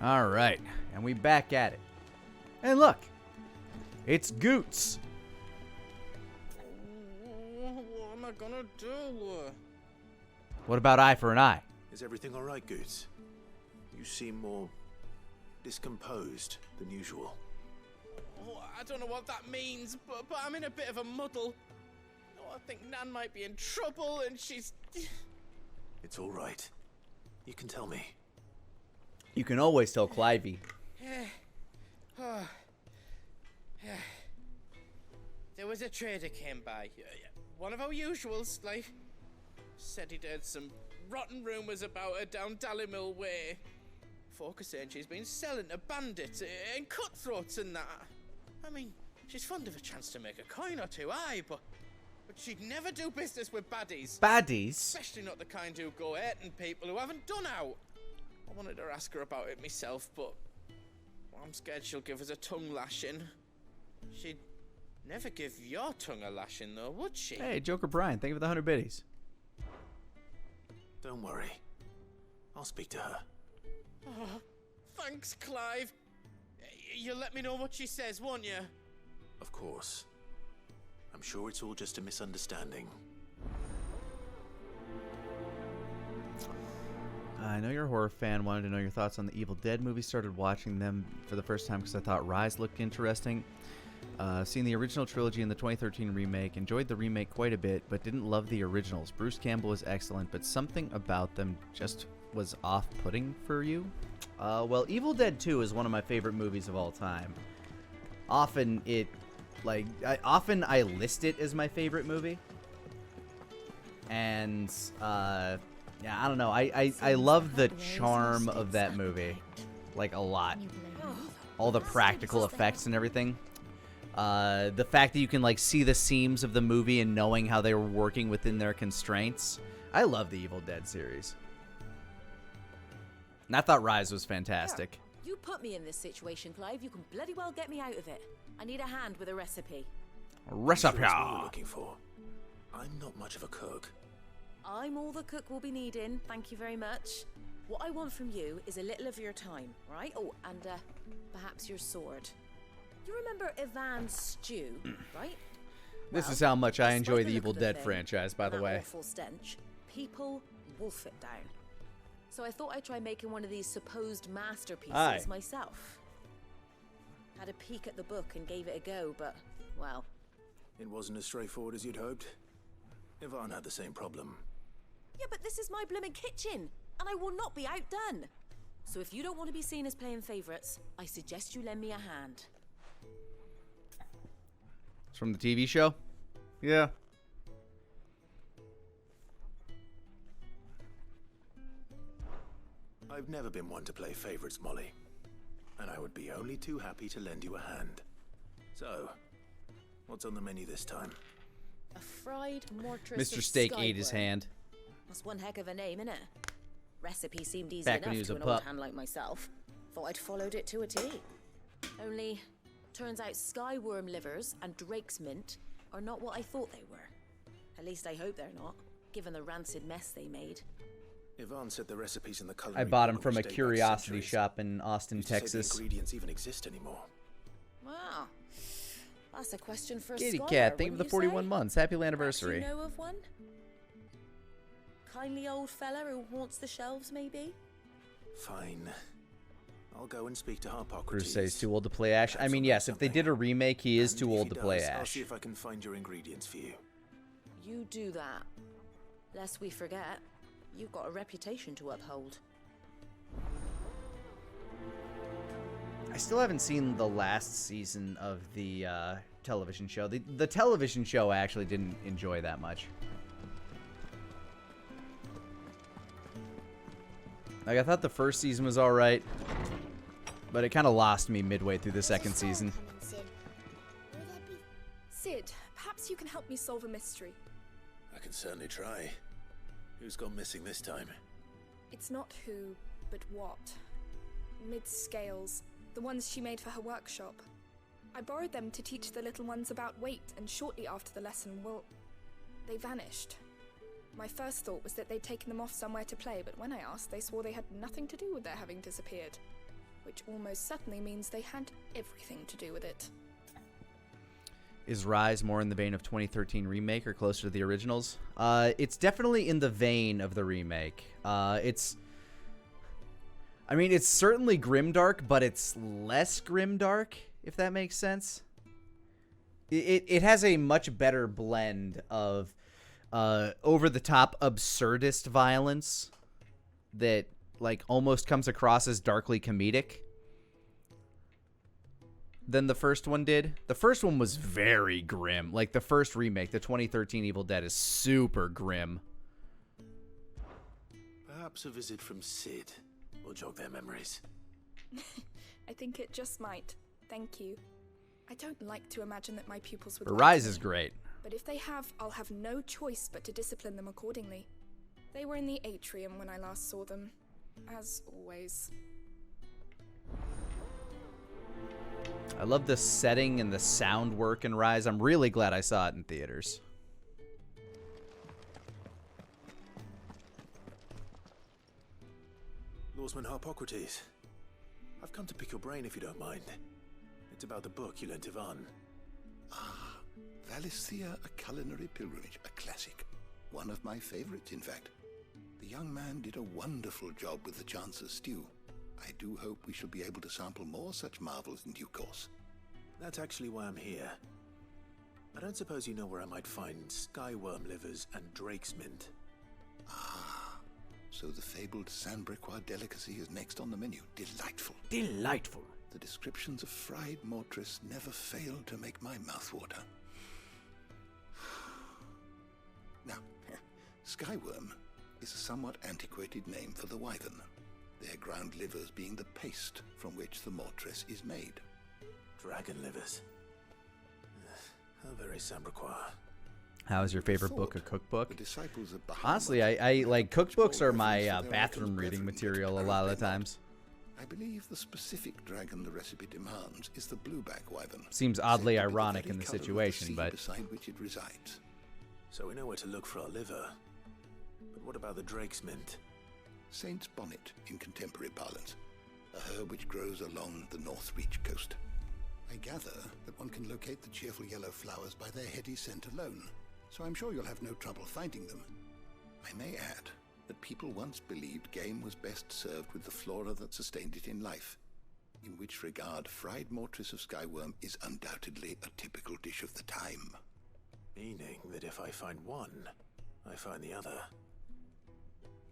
All right, and we back at it. And look, it's Goots. What am I gonna do? What about eye for an eye? Is everything all right, Goots? You seem more discomposed than usual. Oh, I don't know what that means, but I'm in a bit of a muddle. Oh, I think Nan might be in trouble, and she's... It's all right. You can tell me. You can always tell Clivey. There was a trader came by. One of our usuals, like. Said he'd heard some rotten rumours about her down Dallymill Way. Folk are saying she's been selling to bandits and cutthroats and that. I mean, she's fond of a chance to make a coin or two, aye, but she'd never do business with baddies. Baddies? Especially not the kind who go hurting people who haven't done out. I wanted to ask her about it myself, but I'm scared she'll give us a tongue lashing. She'd never give your tongue a lashing, though, would she? Hey, Joker Brian, thank you for the 100 biddies. Don't worry. I'll speak to her. Oh, thanks, Clive. You'll let me know what she says, won't you? Of course. I'm sure it's all just a misunderstanding. I know you're a horror fan. Wanted to know your thoughts on the Evil Dead movie. Started watching them for the first time because I thought Rise looked interesting. Seen the original trilogy and the 2013 remake. Enjoyed the remake quite a bit, but didn't love the originals. Bruce Campbell was excellent, but something about them just was off-putting for you. Well, Evil Dead 2 is one of my favorite movies of all time. Often I list it as my favorite movie. And, yeah, I don't know. I love the charm of that movie, like, a lot. All the practical effects and everything. The fact that you can, like, see the seams of the movie and knowing how they were working within their constraints. I love the Evil Dead series. And I thought Rise was fantastic. You put me in this situation, Clive. You can bloody well get me out of it. I need a hand with a recipe. Recipe. Sure it's what you're looking for. I'm not much of a cook. I'm all the cook will be needing, thank you very much. What I want from you is a little of your time, right? Oh, and perhaps your sword. You remember Ivan's stew, right? This Well, is how much I enjoy despite the look Evil of the Dead thing franchise, by and the that way. awful stench, people wolf it down. So I thought I'd try making one of these supposed masterpieces Aye. myself. Had a peek at the book and gave it a go, but, well... It wasn't as straightforward as you'd hoped. Ivan had the same problem. Yeah, but this is my blimmin' kitchen, and I will not be outdone. So if you don't want to be seen as playing favourites, I suggest you lend me a hand. It's from the TV show? Yeah. I've never been one to play favorites, Molly. And I would be only too happy to lend you a hand. So, what's on the menu this time? A fried mortress Mr. of Steak ate his skywort. hand. That's one heck of a name, innit? Recipe seemed easy Back when enough he was to a an pup. old hand like myself. Thought I'd followed it to a T. Only, turns out skyworm livers and drake's mint are not what I thought they were. At least I hope they're not, given the rancid mess they made. Ivan said the recipes in the culinary I bought book him from a which date back curiosity centuries. shop in Austin, Who's to say the Texas. ingredients even exist anymore? Wow. That's a question for a Kitty scholar, cat, thank you for wouldn't the 41 say? months. Happy Perhaps anniversary. you know of one? Kindly old fella who haunts the shelves, maybe? Fine. I'll go and speak to Harpocrates. Bruce says he's too old to play Ash. I Perhaps mean, I'll yes, learn if they something. did a remake, he is And too if old he to play does, I'll Ash. see if I can find your ingredients for you. You do that. Lest we forget, you've got a reputation to uphold. I still haven't seen the last season of the television show. The television show I actually didn't enjoy that much. Like, I thought the first season was alright, but it kind of lost me midway through the second season. Sid, perhaps you can help me solve a mystery. I can certainly try. Who's gone missing this time? It's not who, but what. Mid-scales, the ones she made for her workshop. I borrowed them to teach the little ones about weight, and shortly after the lesson, well, they vanished. My first thought was that they'd taken them off somewhere to play, but when I asked, they swore they had nothing to do with their having disappeared. which almost certainly means they had everything to do with it. Is Rise more in the vein of 2013 remake or closer to the originals? It's definitely in the vein of the remake. It's certainly grimdark, but it's less grimdark, if that makes sense. It has a much better blend of over-the-top absurdist violence that like almost comes across as darkly comedic than the first one did. The first one was very grim. Like the first remake, the 2013 Evil Dead, is super grim. Perhaps a visit from Sid will jog their memories. I think it just might. Thank you. I don't like to imagine that my pupils would. But like Rise me, is great. But if they have, I'll have no choice but to discipline them accordingly. They were in the atrium when I last saw them, as always. I love the setting and the sound work in Rise. I'm really glad I saw it in theaters. Lawsman Harpocrates, I've come to pick your brain if you don't mind. It's about the book you lent Ivan. Ah, Valisthea, A Culinary Pilgrimage, a classic. One of my favorites, in fact. The young man did a wonderful job with the Chance's stew. I do hope we shall be able to sample more such marvels in due course. That's actually why I'm here. I don't suppose you know where I might find skyworm livers and drake's mint. Ah, so the fabled Sandbrequois delicacy is next on the menu. Delightful. Delightful. The descriptions of fried mortress never fail to make my mouth water. Now, skyworm is a somewhat antiquated name for the wyvern, their ground livers being the paste from which the mortress is made. Dragon livers. How very Sandbrequois. How is your favorite book a cookbook? The disciples of Bahamut Honestly, I like cookbooks are my reverence for their bathroom iconic reading brethren, material but a lot of the apparently not. times. I believe the specific dragon the recipe demands is the blueback wyvern. Seems oddly said to be the ironic very in the colour of situation, sea but beside which it resides. So we know where to look for our liver. But what about the drake's mint? Saint's bonnet in contemporary parlance, a herb which grows along the North Reach coast. I gather that one can locate the cheerful yellow flowers by their heady scent alone, so I'm sure you'll have no trouble finding them. I may add that people once believed game was best served with the flora that sustained it in life, in which regard fried mortress of skyworm is undoubtedly a typical dish of the time. Meaning that if I find one, I find the other.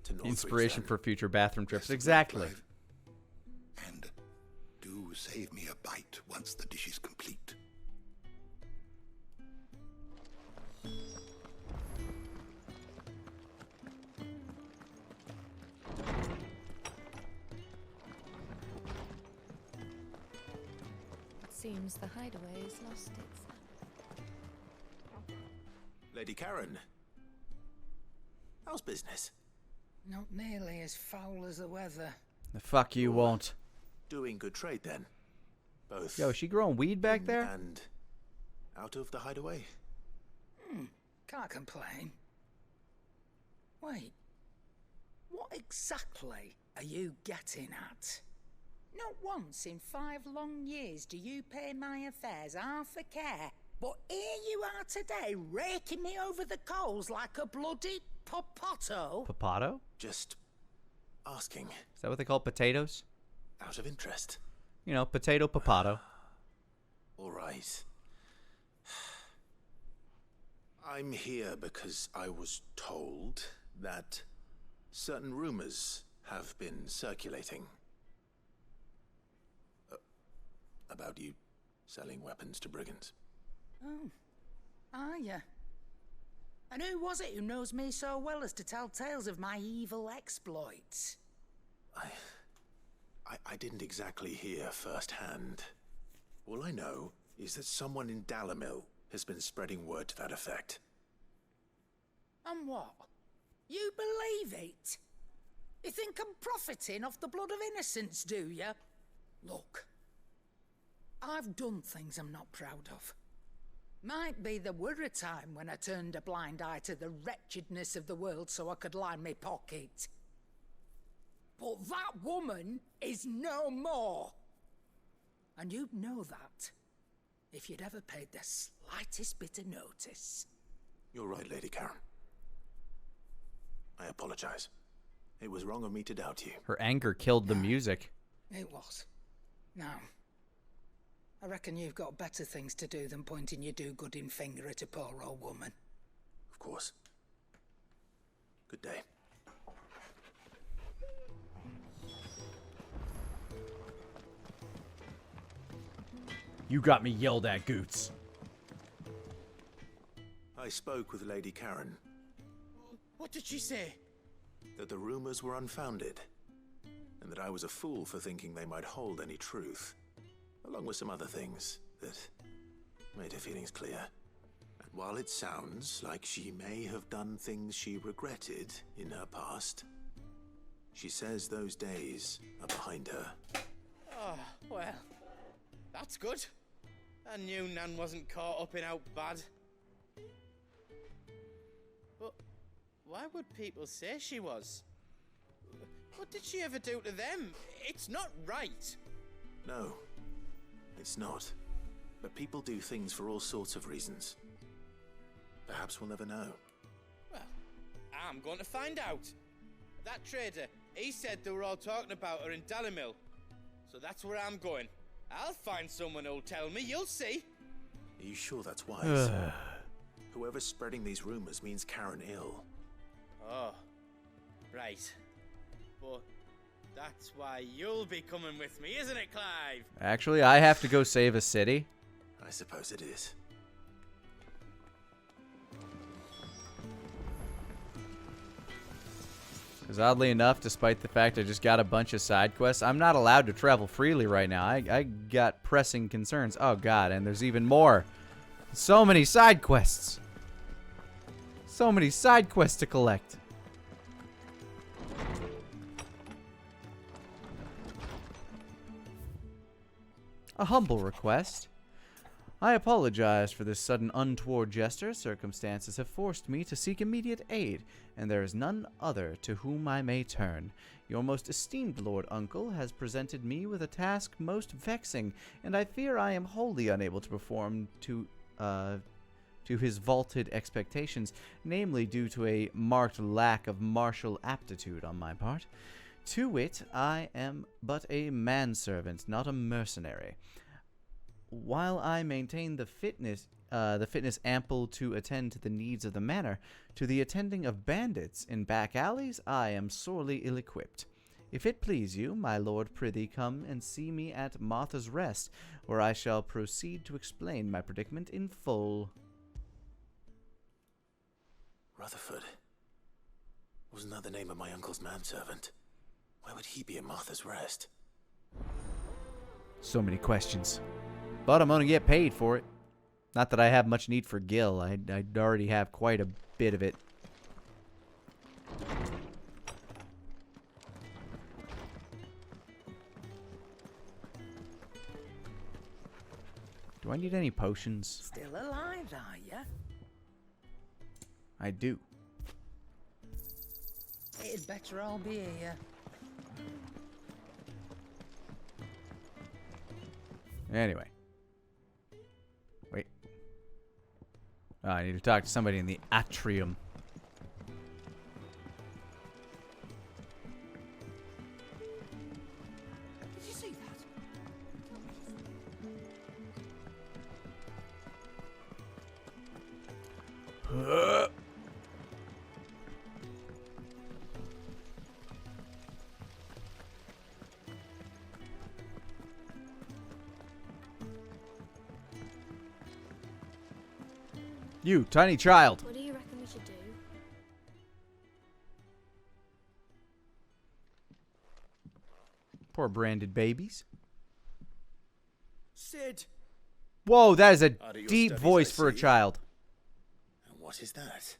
To Northridge, inspiration then. for future bathroom trips. Best of luck, Exactly. Clive. And do save me a bite once the dish is complete. Seems the hideaway has lost its... Lady Karen. How's business? Not nearly as foul as the weather. The fuck you won't. Doing good trade then. Both. Yo, is she growing weed back in there? And out of the hideaway. Can't complain. Wait, what exactly are you getting at? Not once in 5 long years do you pay my affairs half a care, but here you are today raking me over the coals like a bloody popoto. Papato? Just asking. Is that what they call potatoes? Out of interest. You know, potato papato. All right. I'm here because I was told that certain rumors have been circulating about you selling weapons to brigands. Oh, are you? And who was it who knows me so well as to tell tales of my evil exploits? I didn't exactly hear firsthand. All I know is that someone in Dalimil has been spreading word to that effect. And what? You believe it? You think I'm profiting off the blood of innocents, do you? Look, I've done things I'm not proud of. Might be there were a time when I turned a blind eye to the wretchedness of the world so I could line my pocket. But that woman is no more. And you'd know that if you'd ever paid the slightest bit of notice. You're right, Lady Karen. I apologize. It was wrong of me to doubt you. Her anger killed the music. It was. Now, I reckon you've got better things to do than pointing your do-gooding finger at a poor old woman. Of course. Good day. You got me yelled at, Goots. I spoke with Lady Karen. What did she say? That the rumors were unfounded, and that I was a fool for thinking they might hold any truth, along with some other things that made her feelings clear. And while it sounds like she may have done things she regretted in her past, she says those days are behind her. Oh, well, that's good. I knew Nan wasn't caught up in out bad. But why would people say she was? What did she ever do to them? It's not right. No, it's not. But people do things for all sorts of reasons. Perhaps we'll never know. Well, I'm going to find out. That trader, he said they were all talking about her in Dalimil. So that's where I'm going. I'll find someone who'll tell me, you'll see. Are you sure that's wise? Whoever's spreading these rumors means Karen ill. Oh, right. But that's why you'll be coming with me, isn't it, Clive? Actually, I have to go save a city. I suppose it is. Because oddly enough, despite the fact I just got a bunch of side quests, I'm not allowed to travel freely right now. I got pressing concerns. Oh god, and there's even more. So many side quests. So many side quests to collect. A humble request. I apologize for this sudden untoward gesture. Circumstances have forced me to seek immediate aid, and there is none other to whom I may turn. Your most esteemed Lord Uncle has presented me with a task most vexing, and I fear I am wholly unable to perform to his vaulted expectations, namely due to a marked lack of martial aptitude on my part. To wit, I am but a manservant, not a mercenary. While I maintain the fitness ample to attend to the needs of the manor, to the attending of bandits in back alleys, I am sorely ill-equipped. If it please you, my lord, prithee come and see me at Martha's Rest, where I shall proceed to explain my predicament in full. Rutherford. Wasn't that the name of my uncle's manservant? Why would he be at Martha's Rest? So many questions. But I'm going to get paid for it. Not that I have much need for Gil. I already have quite a bit of it. Do I need any potions? Still alive, are ya? I do. It'd better all be here. Anyway. Wait. Oh, I need to talk to somebody in the atrium. Did you see that? You, tiny child. What do you reckon we should do? Poor branded babies. Sid! Whoa, that is a Out of your deep studies, voice I for a see. child. And what is that?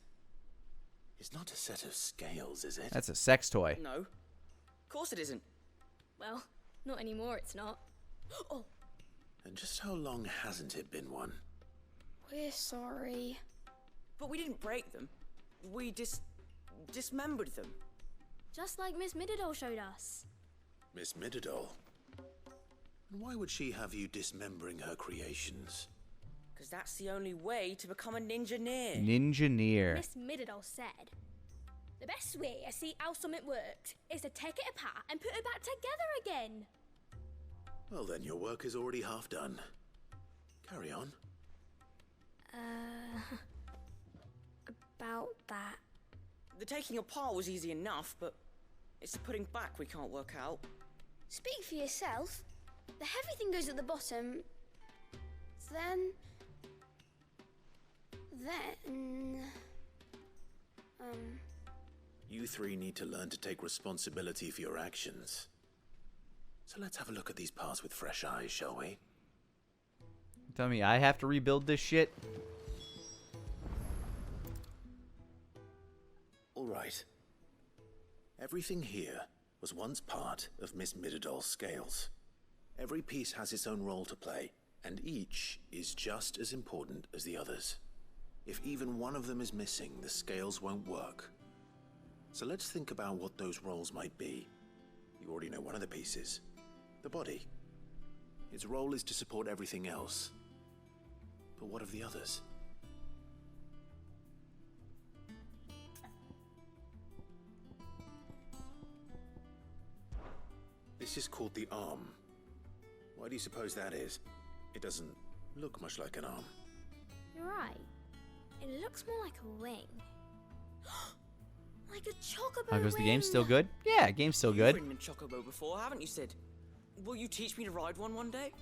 It's not a set of scales, is it? That's a sex toy. No. Of course it isn't. Well, not anymore, it's not. Oh, And just how long hasn't it been one? we're sorry. But we didn't break them. We dismembered them. just like Miss Middledore showed us. Miss Middledore? Why would she have you dismembering her creations? Because that's the only way to become a ninja-neer. Ninja-neer. Miss Middledore said, the best way to see how something worked is to take it apart and put it back together again. Well then, your work is already half done. Carry on. About that. The taking apart was easy enough, but it's the putting back we can't work out. Speak for yourself. The heavy thing goes at the bottom. Then... You three need to learn to take responsibility for your actions. So let's have a look at these parts with fresh eyes, shall we? Tell me, I have to rebuild this shit? All right. Everything here was once part of Miss Midderdoll's scales. Every piece has its own role to play, and each is just as important as the others. If even one of them is missing, the scales won't work. So let's think about what those roles might be. You already know one of the pieces. The body. Its role is to support everything else. But what of the others? This is called the arm. Why do you suppose that is? It doesn't look much like an arm. You're right. It looks more like a wing. Like a chocobo How goes the wing. game? Still good? Yeah, game's still good. You've ridden a chocobo before, haven't you, Sid? Will you teach me to ride one day?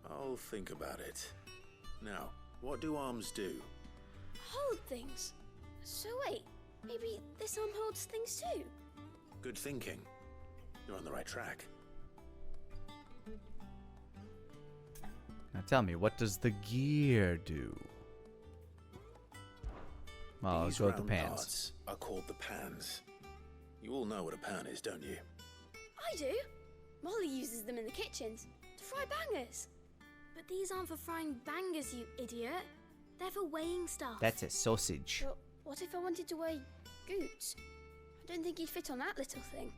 I'll think about it. Now, what do arms do? hold things. So wait, maybe this arm holds things too? Good thinking. You're on the right track. Now tell me, what does the gear do? Well, let's These go with the round pans. parts are called the pans. You all know what a pan is, don't you? I do. Molly uses them in the kitchens to fry bangers. But these aren't for frying bangers, you idiot. They're for weighing stuff. That's a sausage. But what if I wanted to weigh Goots? I don't think he'd fit on that little thing.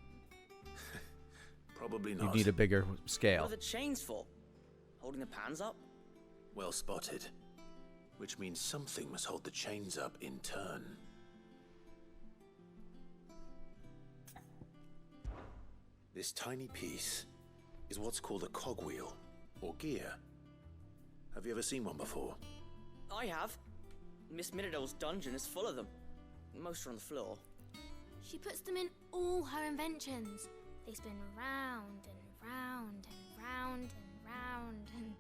Probably You not. need a bigger What scale. are the chains for? Holding the pans up? Well spotted. Which means something must hold the chains up in turn. This tiny piece is what's called a cogwheel, or gear. Have you ever seen one before? I have. Miss Minadol's dungeon is full of them. Most are on the floor. She puts them in all her inventions. They spin round and round and round and round and...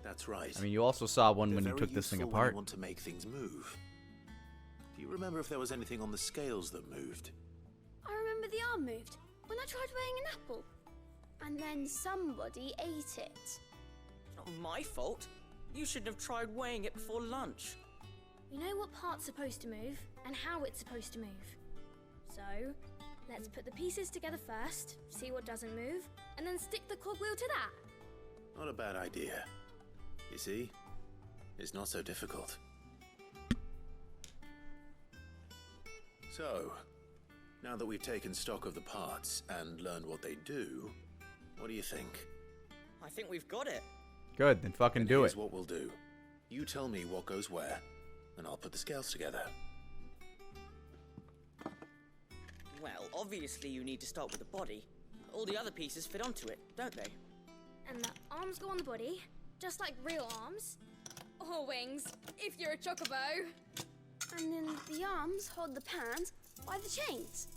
That's right. I mean, you also saw one They're when you very took this thing useful when apart. you want to make things move. Do you remember if there was anything on the scales that moved? I remember the arm moved when I tried weighing an apple. And then somebody ate it. It's not my fault. You shouldn't have tried weighing it before lunch. You know what part's supposed to move and how it's supposed to move. So, let's put the pieces together first, see what doesn't move, and then stick the cogwheel to that. Not a bad idea. You see? It's not so difficult. So, now that we've taken stock of the parts and learned what they do, what do you think? I think we've got it. Good, then fucking do Here's it. what we'll do. You tell me what goes where, and I'll put the scales together. Well, obviously you need to start with the body. All the other pieces fit onto it, don't they? And the arms go on the body, just like real arms. Or wings, if you're a chocobo. And then the arms hold the pans by the chains.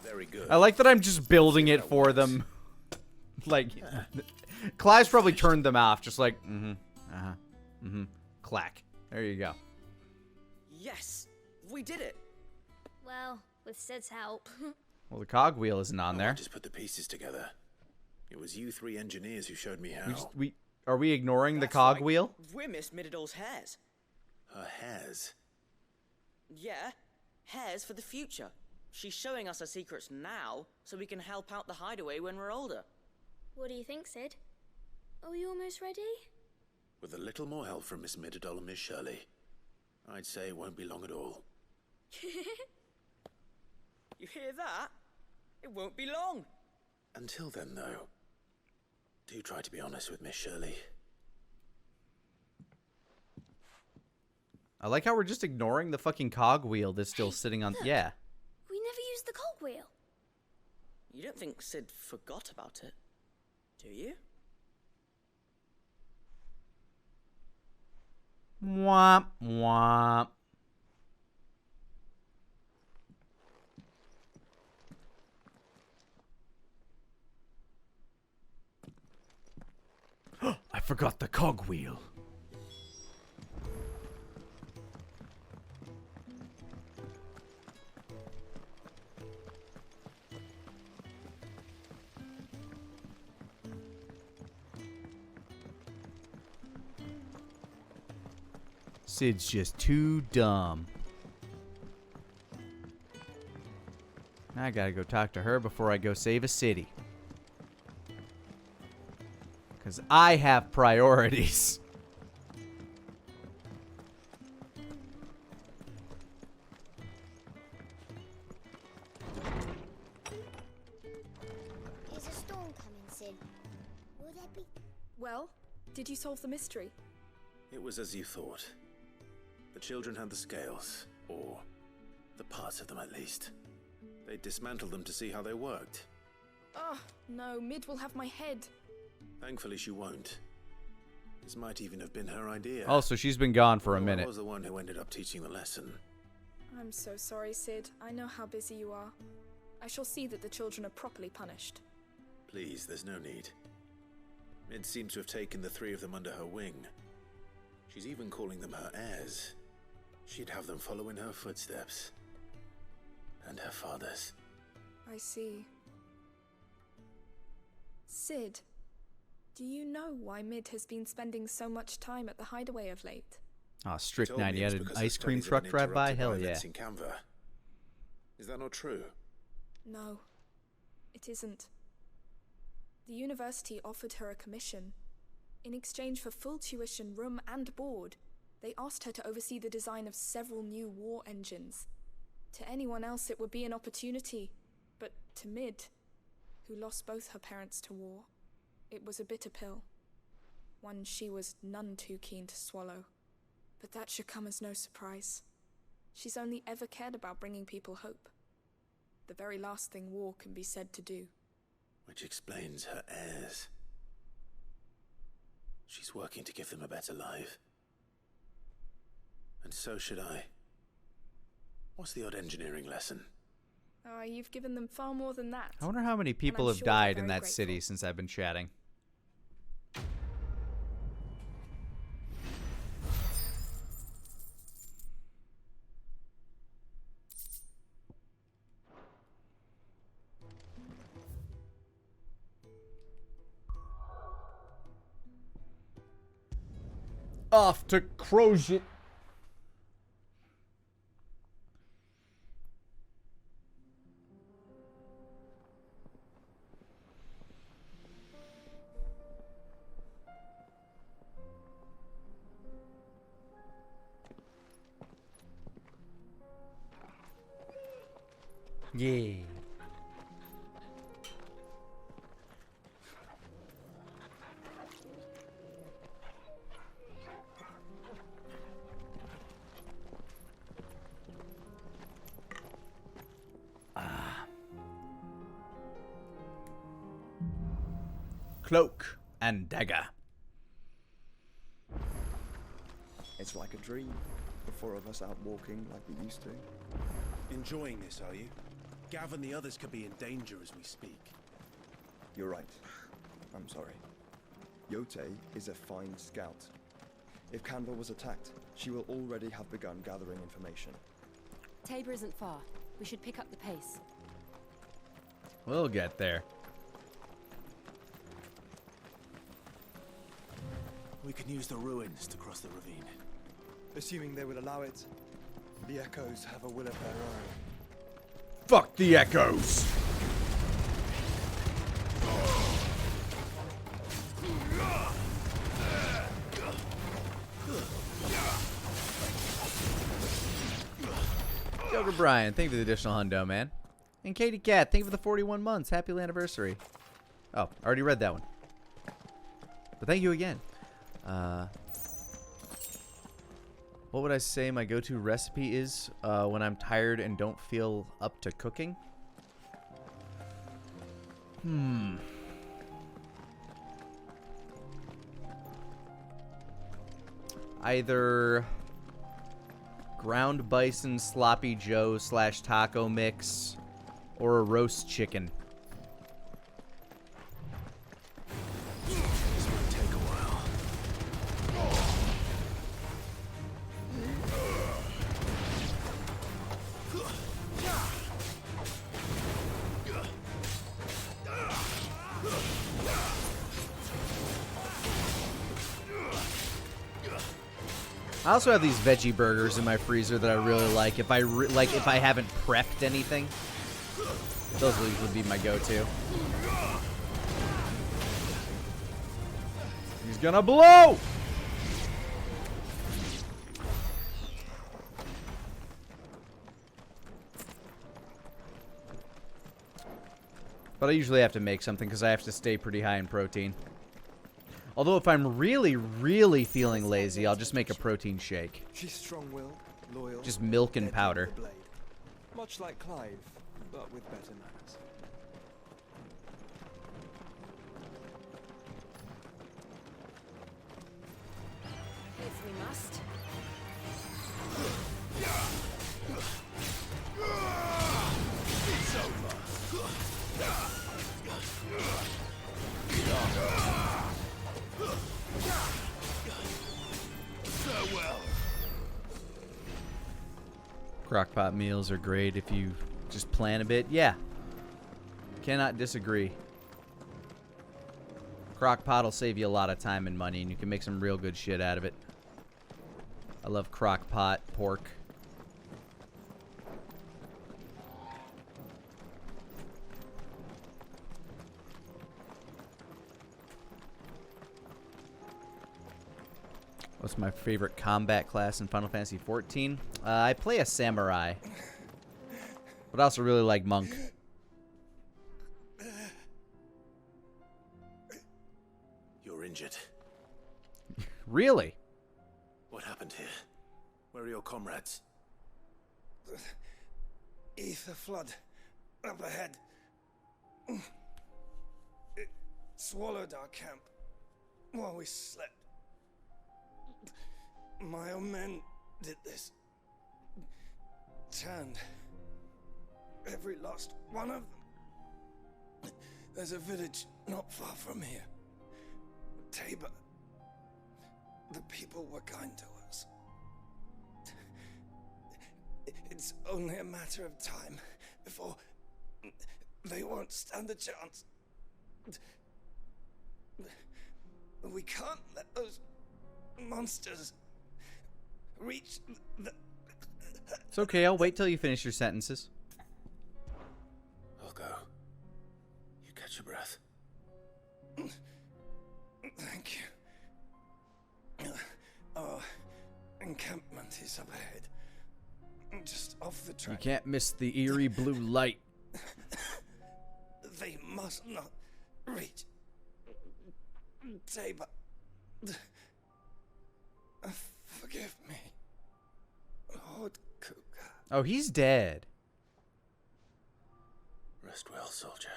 Very good. I like that I'm just building it for them. Like, Clive's probably turned them off, just like, clack. There you go. Yes! We did it! Well, with Sid's help. Well, the cogwheel isn't on I there. just put the pieces together. It was you three engineers who showed me how. Are we ignoring That's the cogwheel? Right. We're Miss Minadol's hairs. Her hairs. Yeah, hairs for the future. She's showing us her secrets now, so we can help out the hideaway when we're older. What do you think, Sid? Are we almost ready? With a little more help from Miss Middledol and Miss Shirley, I'd say it won't be long at all. You hear that? It won't be long. Until then, though, do try to be honest with Miss Shirley. I like how we're just ignoring the fucking cogwheel that's still sitting on. look. Yeah. We never used the cogwheel. You don't think Sid forgot about it, do you? Womp womp. I forgot the cogwheel. Sid's just too dumb. I gotta go talk to her before I go save a city. Because I have priorities. There's a storm coming, Sid. Will there be... Well, did you solve the mystery? It was as you thought. The children had the scales, or the parts of them at least. They dismantled them to see how they worked. Oh, no, Mid will have my head. Thankfully she won't. This might even have been her idea. Oh, so she's been gone for a Although minute. I was the one who ended up teaching the lesson. I'm so sorry, Sid. I know how busy you are. I shall see that the children are properly punished. Please, there's no need. Mid seems to have taken the three of them under her wing. She's even calling them her heirs. She'd have them follow in her footsteps. And her father's. I see. Sid, do you know why Mid has been spending so much time at the hideaway of late? Oh, strict Told me 90. it's Had an because her ice cream studies have truck been drive by? interrupted Hell by yeah. events in Canva. Is that not true? No, it isn't. The university offered her a commission. In exchange for full tuition, room and board, they asked her to oversee the design of several new war engines. To anyone else it would be an opportunity, but to Mid, who lost both her parents to war, it was a bitter pill. One she was none too keen to swallow. But that should come as no surprise. She's only ever cared about bringing people hope. The very last thing war can be said to do. Which explains her heirs. She's working to give them a better life. And so should I. What's the odd engineering lesson? Ah, you've given them far more than that. I wonder how many people I'm have sure they're died in very that city grateful. since I've been chatting. Off to Crozet. Yeah. Cloak and dagger. It's like a dream. The four of us out walking like we used to. Enjoying this, are you? Gav and the others could be in danger as we speak. You're right. I'm sorry. Yote is a fine scout. If Canva was attacked, she will already have begun gathering information. Tabor isn't far. We should pick up the pace. We'll get there. We can use the ruins to cross the ravine. Assuming they will allow it, the Echoes have a will of their own. Fuck the Echoes! Joker Brian, thank you for the additional hundo, man. And Katie Cat, thank you for the 41 months. Happy anniversary. Oh, I already read that one. But thank you again. What would I say my go-to recipe is when I'm tired and don't feel up to cooking? Either ground bison sloppy joe / taco mix or a roast chicken. This might take a while. I also have these veggie burgers in my freezer that I really like. If I if I haven't prepped anything, those would be my go-to. He's gonna blow! But I usually have to make something because I have to stay pretty high in protein. Although if I'm really, really feeling lazy, I'll just make a protein shake. She's strong-willed, loyal. Just milk and powder. Much like Clive, but with better manners. If we must. It's over. Farewell. Crockpot meals are great if you just plan a bit. Yeah. Cannot disagree. Crockpot will save you a lot of time and money, and you can make some real good shit out of it. I love crockpot pork. What's my favorite combat class in Final Fantasy XIV? I play a samurai, but I also really like monk. You're injured. Really? What happened here? Where are your comrades? Ether flood up ahead. It swallowed our camp while we slept. My own men did this. Turned every last one of them. There's a village not far from here. Tabor. The people were kind to us. It's only a matter of time before they won't stand a chance. We can't let those monsters reach the... It's okay, I'll wait till you finish your sentences. I'll go. You catch your breath. Thank you. Our encampment is up ahead. Just off the track. You can't miss the eerie blue light. They must not reach Tabor. Forgive me, Lord Cougar. Oh, he's dead. Rest well, soldier.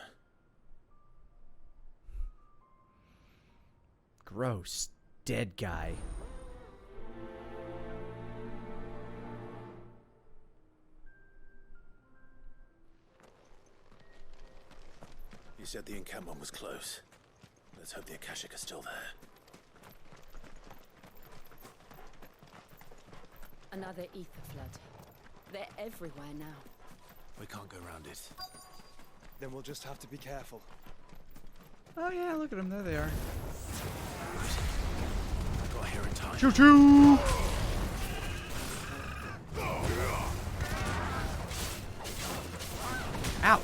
Gross. Dead guy. You said the encampment was close. Let's hope the Akashic are still there. Another ether flood. They're everywhere now. We can't go around it. Then we'll just have to be careful. Oh yeah, look at them. There they are. Got here in time. Choo choo! Ow!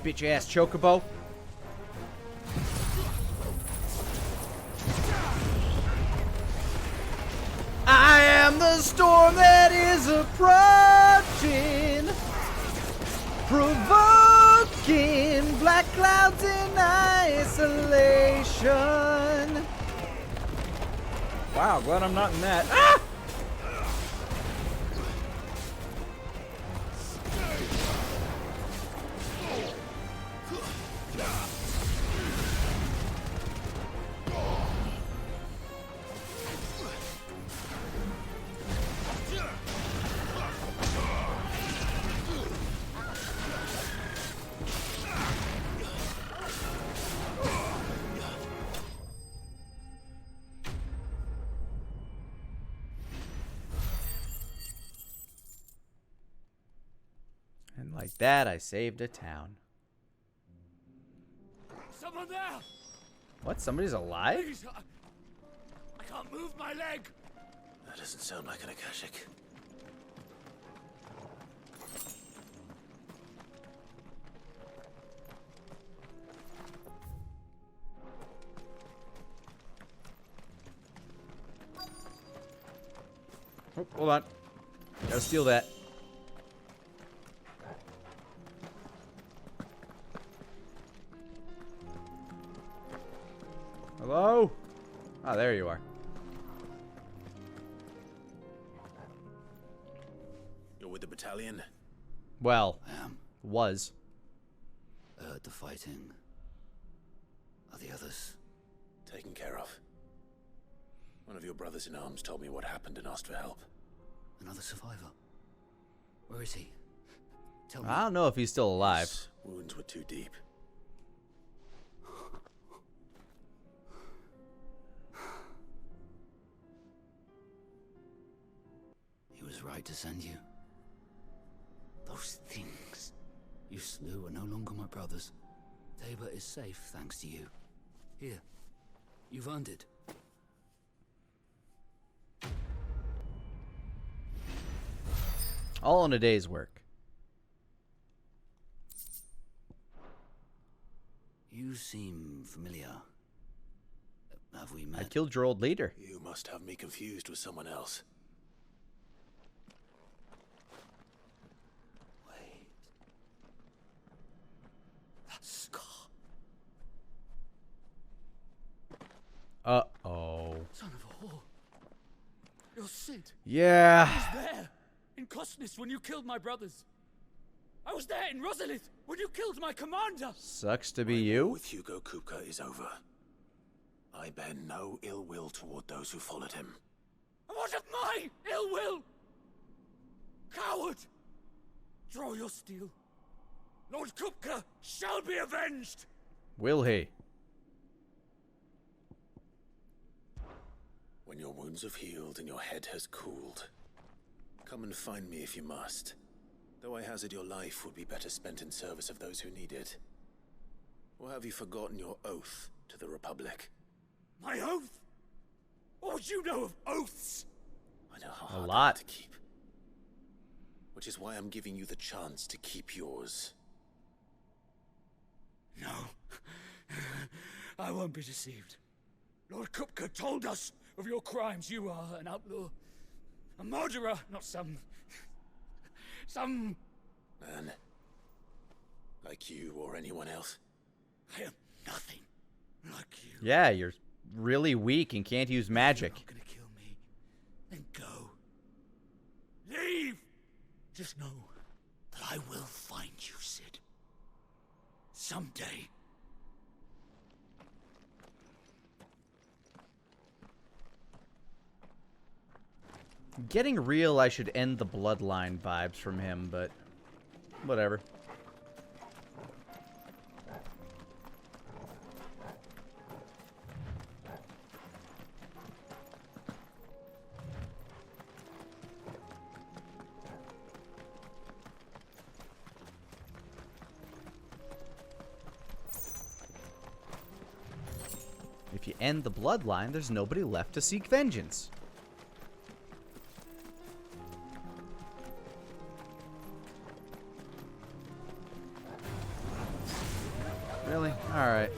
Bitch ass chocobo. I am the storm that is approaching. Provoke Black clouds in isolation. Wow, glad I'm not in that. Ah! And like that, I saved a town. Someone there! What? Somebody's alive? Please, I can't move my leg! That doesn't sound like an Akashic. Oh, hold on. Gotta steal that. Hello? Ah, there you are. You're with the battalion? Well, was. The fighting. Are the others? Taken care of. One of your brothers in arms told me what happened and asked for help. Another survivor? Where is he? Tell me. I don't know if he's still alive. His wounds were too deep. He was right to send you. Those things you slew are no longer my brothers. Tabor is safe thanks to you. Here, you've earned it. All in a day's work. You seem familiar. Have we met? I killed your old leader. You must have me confused with someone else. Wait. That scar. Uh-oh. Son of a whore. You're Sid. Yeah. I was there in Kosnis when you killed my brothers. I was there in Rosalith when you killed my commander. Sucks to be My war you. with Hugo Kupka is over. I bear no ill will toward those who followed him. And what of my ill will? Coward! Draw your steel. Lord Kupka shall be avenged! Will he? When your wounds have healed and your head has cooled, come and find me if you must. Though I hazard your life would be better spent in service of those who need it. Or have you forgotten your oath to the Republic? My oath? What would you know of oaths? I know how A hard lot. they are to keep. Which is why I'm giving you the chance to keep yours. No. I won't be deceived. Lord Kupka told us of your crimes. You are an outlaw. A murderer, not some Man. Like you or anyone else. I am nothing like you. Yeah, you're really weak and can't use magic. You're not gonna kill me. Then go. Leave! Just know that I will find you, Sid. Someday. Getting real, I should end the bloodline vibes from him, but whatever. If you end the bloodline, there's nobody left to seek vengeance. Really? Alright.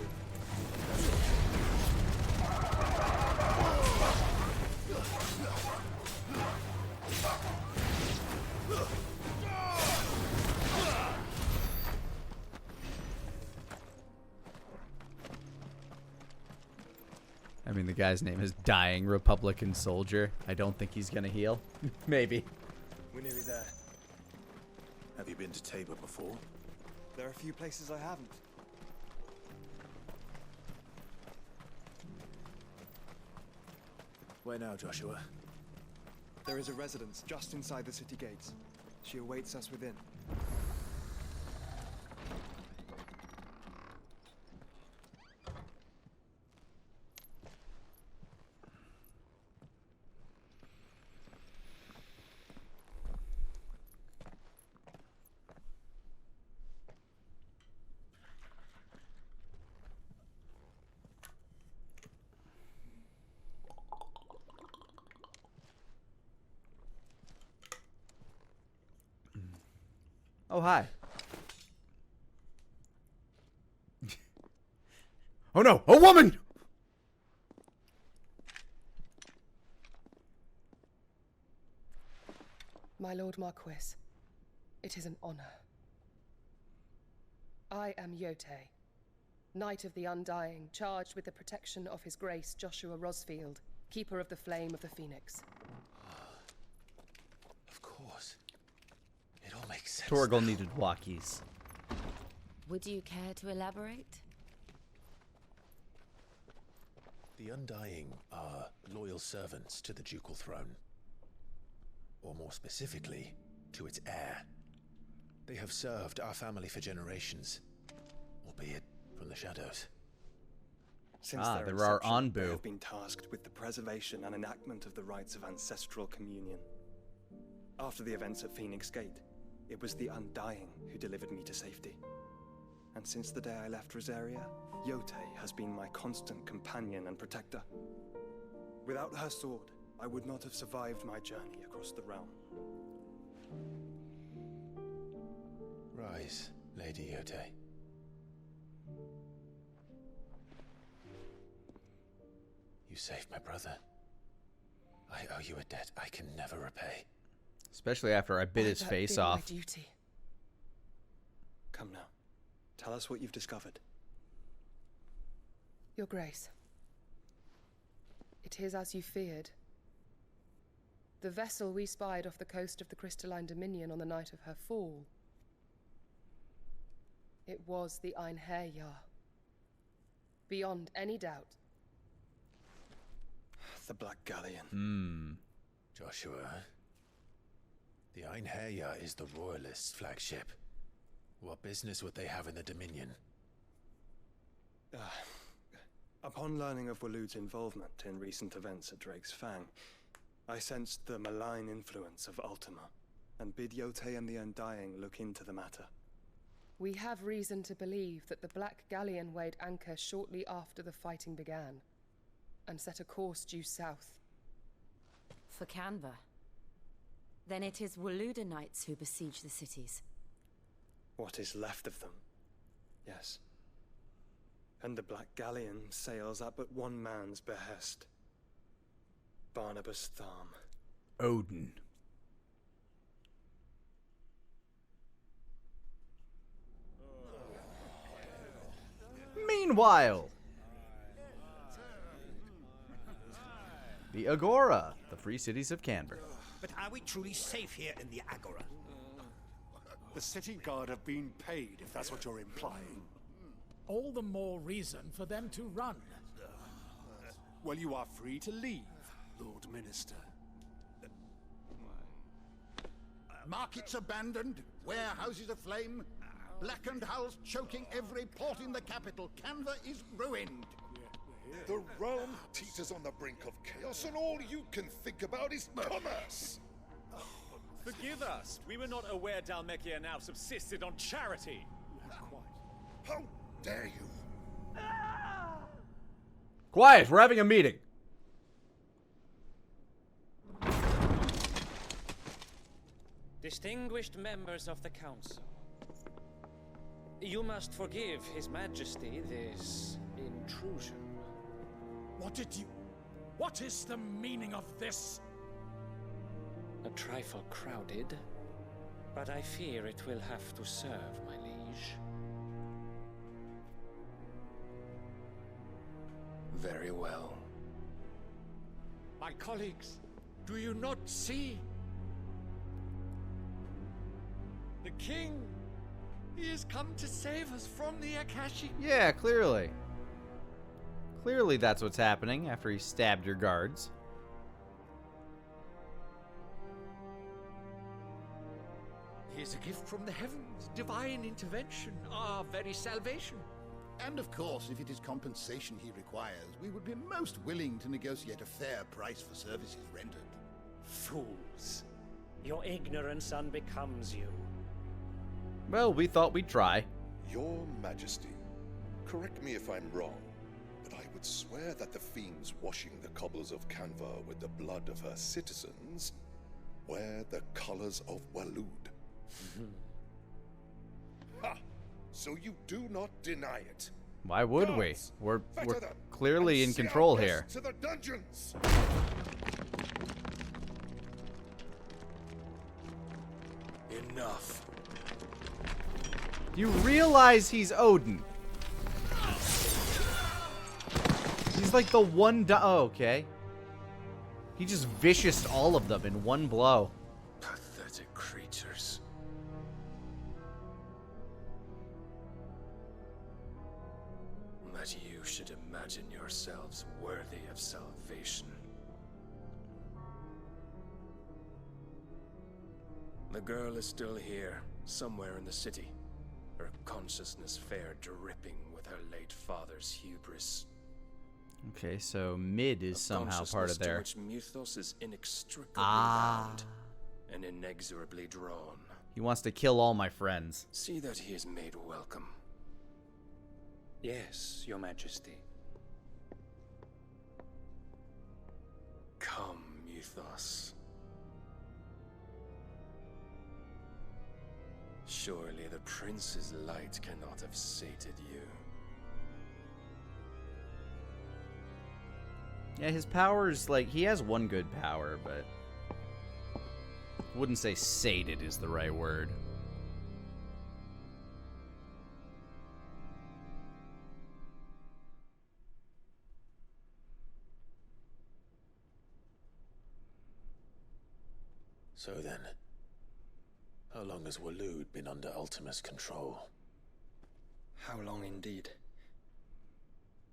I mean, the guy's name is Dying Republican Soldier. I don't think he's gonna heal. Maybe. We're nearly there. Have you been to Tabor before? There are a few places I haven't. Where now, Joshua? There is a residence just inside the city gates. She awaits us within. Oh, hi. Oh no, a woman! My Lord Marquis, it is an honor. I am Yote, Knight of the Undying, charged with the protection of His Grace Joshua Rosfield, Keeper of the Flame of the Phoenix. Of course. It all makes sense. Torgal needed walkies. Would you care to elaborate? The Undying are loyal servants to the ducal throne. Or more specifically, to its heir. They have served our family for generations, albeit from the shadows. Since Ah, their there are inception, they Anbu. have been tasked with the preservation and enactment of the rites of ancestral communion. After the events at Phoenix Gate, it was the Undying who delivered me to safety. And since the day I left Rosaria, Yote has been my constant companion and protector. Without her sword, I would not have survived my journey across the realm. Rise, Lady Yote. You saved my brother. I owe you a debt I can never repay. Especially after I bit his That face being off. My duty. Come now, tell us what you've discovered. Your Grace. It is as you feared. The vessel we spied off the coast of the Crystalline Dominion on the night of her fall. It was the Einherjar. Beyond any doubt. The Black Galleon. Joshua, the Einherjar is the Royalists' flagship. What business would they have in the Dominion? Upon learning of Waloed's involvement in recent events at Drake's Fang, I sensed the malign influence of Ultima, and bid Yote and the Undying look into the matter. We have reason to believe that the Black Galleon weighed anchor shortly after the fighting began, and set a course due south. For Canva. Then it is Waloeda Knights who besiege the cities. What is left of them? Yes. And the Black Galleon sails at but one man's behest. Barnabas Tharm. Odin. Meanwhile, the Agora, the Free Cities of Canberra. But are we truly safe here in the Agora? The city guard have been paid, if that's what you're implying. All the more reason for them to run. Well, you are free to leave, Lord Minister. Markets abandoned, warehouses aflame, blackened hulls choking every port in the capital. Canva is ruined. The realm teeters on the brink of chaos, and all you can think about is commerce. Forgive us. We were not aware Dalmekia now subsisted on charity. How dare you? Quiet, we're having a meeting. Distinguished members of the council, you must forgive His Majesty this intrusion. What is the meaning of this? A trifle crowded, but I fear it will have to serve, my liege. Very well. My colleagues, do you not see? The king, he has come to save us from the Akashi. Yeah, clearly. Clearly that's what's happening after he stabbed your guards. He is a gift from the heavens, divine intervention, our very salvation. And of course, if it is compensation he requires, we would be most willing to negotiate a fair price for services rendered. Fools. Your ignorance unbecomes you. Well, we thought we'd try. Your Majesty, correct me if I'm wrong, but I would swear that the fiends washing the cobbles of Canva with the blood of her citizens wear the colors of Waloed. Ha! So you do not deny it. Why would we? Guards, We're better them, clearly and in see our control best here. To the dungeons. Enough. You realize he's Odin. He's like the one oh, okay. He just vicious all of them in one blow. Pathetic creatures. That you should imagine yourselves worthy of salvation. The girl is still here, somewhere in the city. Her consciousness fair dripping with her late father's hubris. Okay, so mid is somehow part of there. To which Mythos is inextricably bound and inexorably drawn. He wants to kill all my friends. See that he is made welcome. Yes, Your Majesty. Come, Mythos. Surely the prince's light cannot have sated you. Yeah, his powers, like, he has one good power, but wouldn't say sated is the right word. So then, how long has Waloed been under Ultima's control? How long indeed?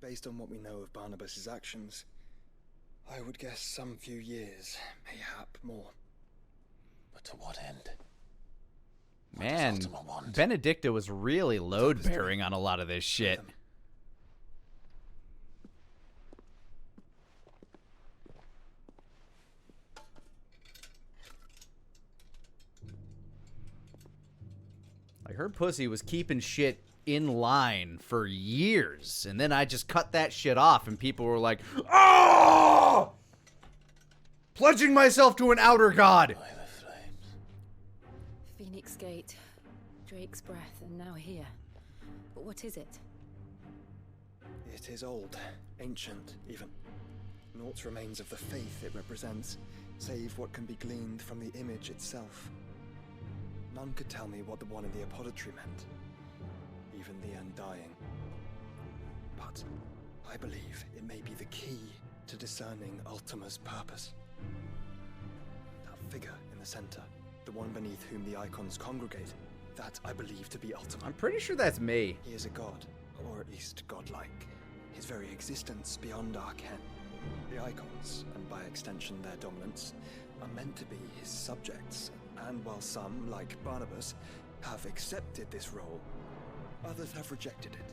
Based on what we know of Barnabas's actions, I would guess some few years, mayhap more. But to what end? Man, Benedicta was really load-bearing on a lot of this shit. Like, her pussy was keeping shit in line for years, and then I just cut that shit off, and people were like, "Oh! Pledging myself to an outer god!" Phoenix Gate, Drake's Breath, and now here. But what is it? It is old, ancient even. Naught remains of the faith it represents, save what can be gleaned from the image itself. None could tell me what the one in the apothecary meant, even the Undying. But I believe it may be the key to discerning Ultima's purpose. That figure in the center, the one beneath whom the icons congregate, that I believe to be Ultima. I'm pretty sure that's me. He is a god, or at least godlike. His very existence beyond our ken. The icons, and by extension their dominants, are meant to be his subjects. And while some, like Barnabas, have accepted this role, others have rejected it.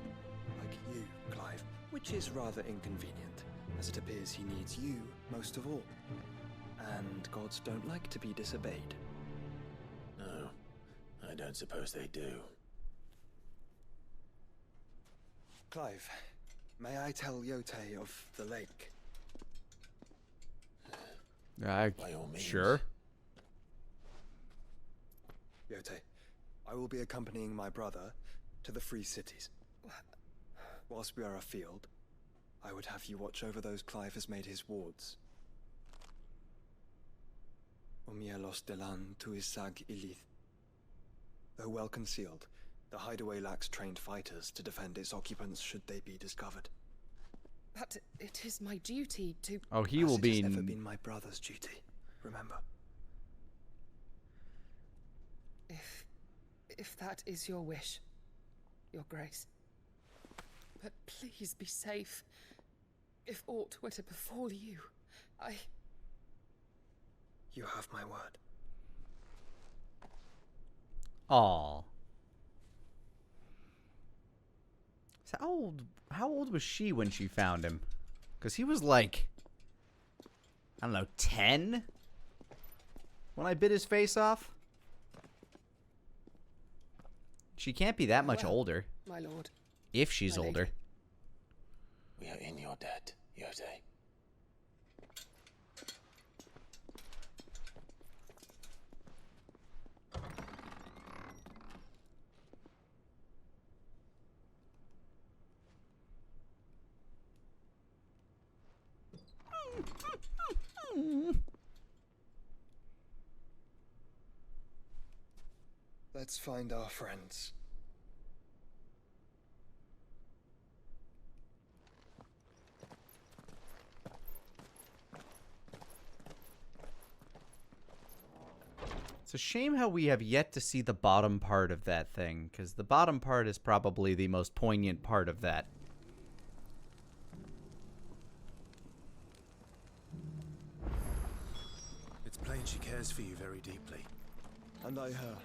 Like you, Clive, which is rather inconvenient, as it appears he needs you most of all. And gods don't like to be disobeyed. No, I don't suppose they do. Clive, may I tell Yote of the lake? By all means. Sure. Yote, I will be accompanying my brother to the Free Cities. Whilst we are afield, I would have you watch over those Clive has made his wards. Umielos delan tuisag ilith. Though well concealed, the hideaway lacks trained fighters to defend its occupants should they be discovered. But it is my duty to... Oh, he will be... It has never been my brother's duty, remember? If that is your wish, Your Grace. But please be safe. If aught were to befall you, You have my word. Aw. So how old was she when she found him? Because he was like, I don't know, 10? When I bit his face off? She can't be that much older. My lord. If she's older. We are in your debt, Yode. Let's find our friends. It's a shame how we have yet to see the bottom part of that thing, because the bottom part is probably the most poignant part of that. It's plain she cares for you very deeply. And I her,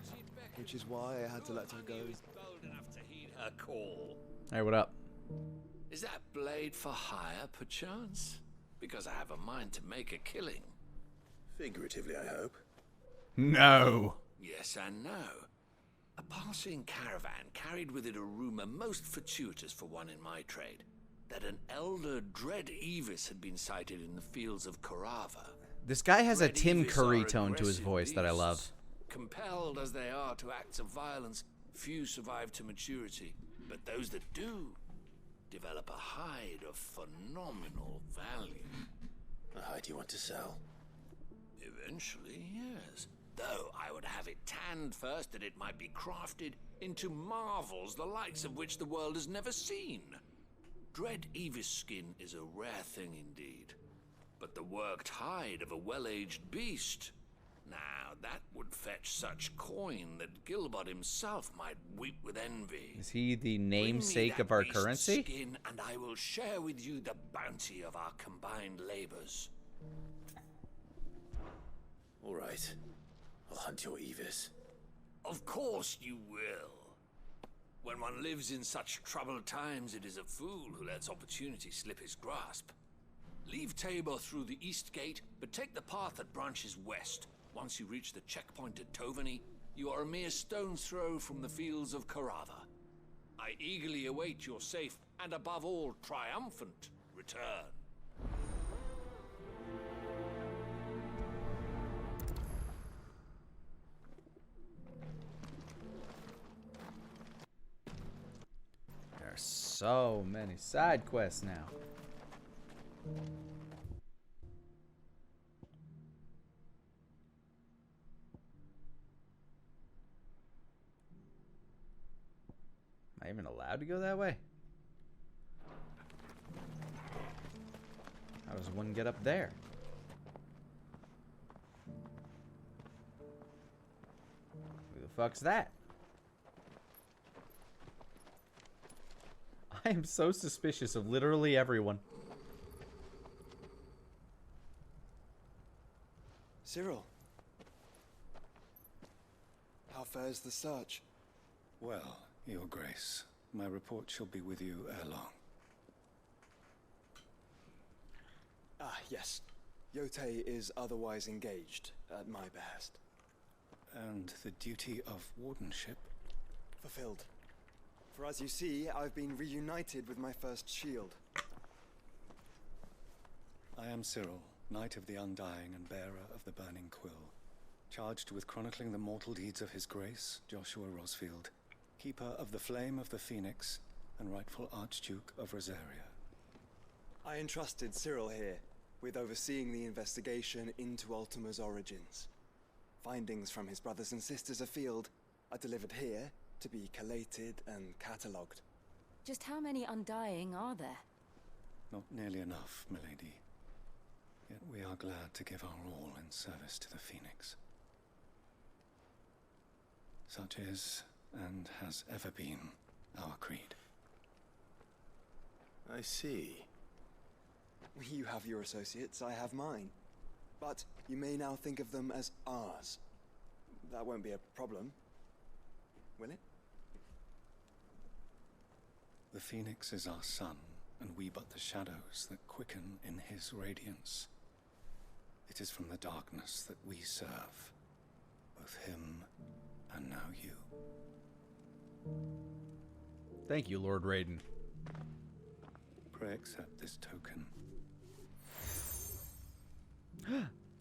which is why I had to let her go. Bold enough to heed her call. Hey, what up? Is that blade for hire, perchance? Because I have a mind to make a killing. Figuratively, I hope. No. Yes and no. A passing caravan carried with it a rumor most fortuitous for one in my trade, that an elder Dread Evis had been sighted in the fields of Corava. This guy has a Dread Tim Evis Curry are tone to his aggressive voice that I love. beasts. Compelled as they are to acts of violence, few survive to maturity, but those that do develop a hide of phenomenal value. A hide you want to sell? Eventually, yes. Though I would have it tanned first that it might be crafted into marvels the likes of which the world has never seen. Dread Evis skin is a rare thing indeed. But the worked hide of a well-aged beast, now that would fetch such coin that Gilbert himself might weep with envy. Is he the namesake of our currency? Skin, and I will share with you the bounty of our combined labors. All right. I'll hunt your Evis. Of course you will. When one lives in such troubled times, it is a fool who lets opportunity slip his grasp. Leave Tabor through the east gate, but take the path that branches west. Once you reach the checkpoint at Tovany, you are a mere stone's throw from the fields of Corava. I eagerly await your safe, and above all, triumphant return. There are so many side quests now. Am I even allowed to go that way? How does one get up there? Who the fuck's that? I am so suspicious of literally everyone. Cyril. How fares the search? Well, Your Grace, my report shall be with you ere long. Ah, yes. Yotei is otherwise engaged, at my behest. And the duty of wardenship? Fulfilled. For as you see, I've been reunited with my first shield. I am Cyril, Knight of the Undying and bearer of the Burning Quill, charged with chronicling the mortal deeds of His Grace, Joshua Rosfield, Keeper of the Flame of the Phoenix, and rightful Archduke of Rosaria. I entrusted Cyril here with overseeing the investigation into Ultima's origins. Findings from his brothers and sisters afield are delivered here to be collated and catalogued. Just how many Undying are there? Not nearly enough, milady. Yet we are glad to give our all in service to the Phoenix. Such is, and has ever been, our creed. I see. You have your associates, I have mine. But you may now think of them as ours. That won't be a problem, will it? The Phoenix is our sun, and we but the shadows that quicken in his radiance. It is from the darkness that we serve, both him and now you. Thank you, Lord Raiden. Pray accept this token.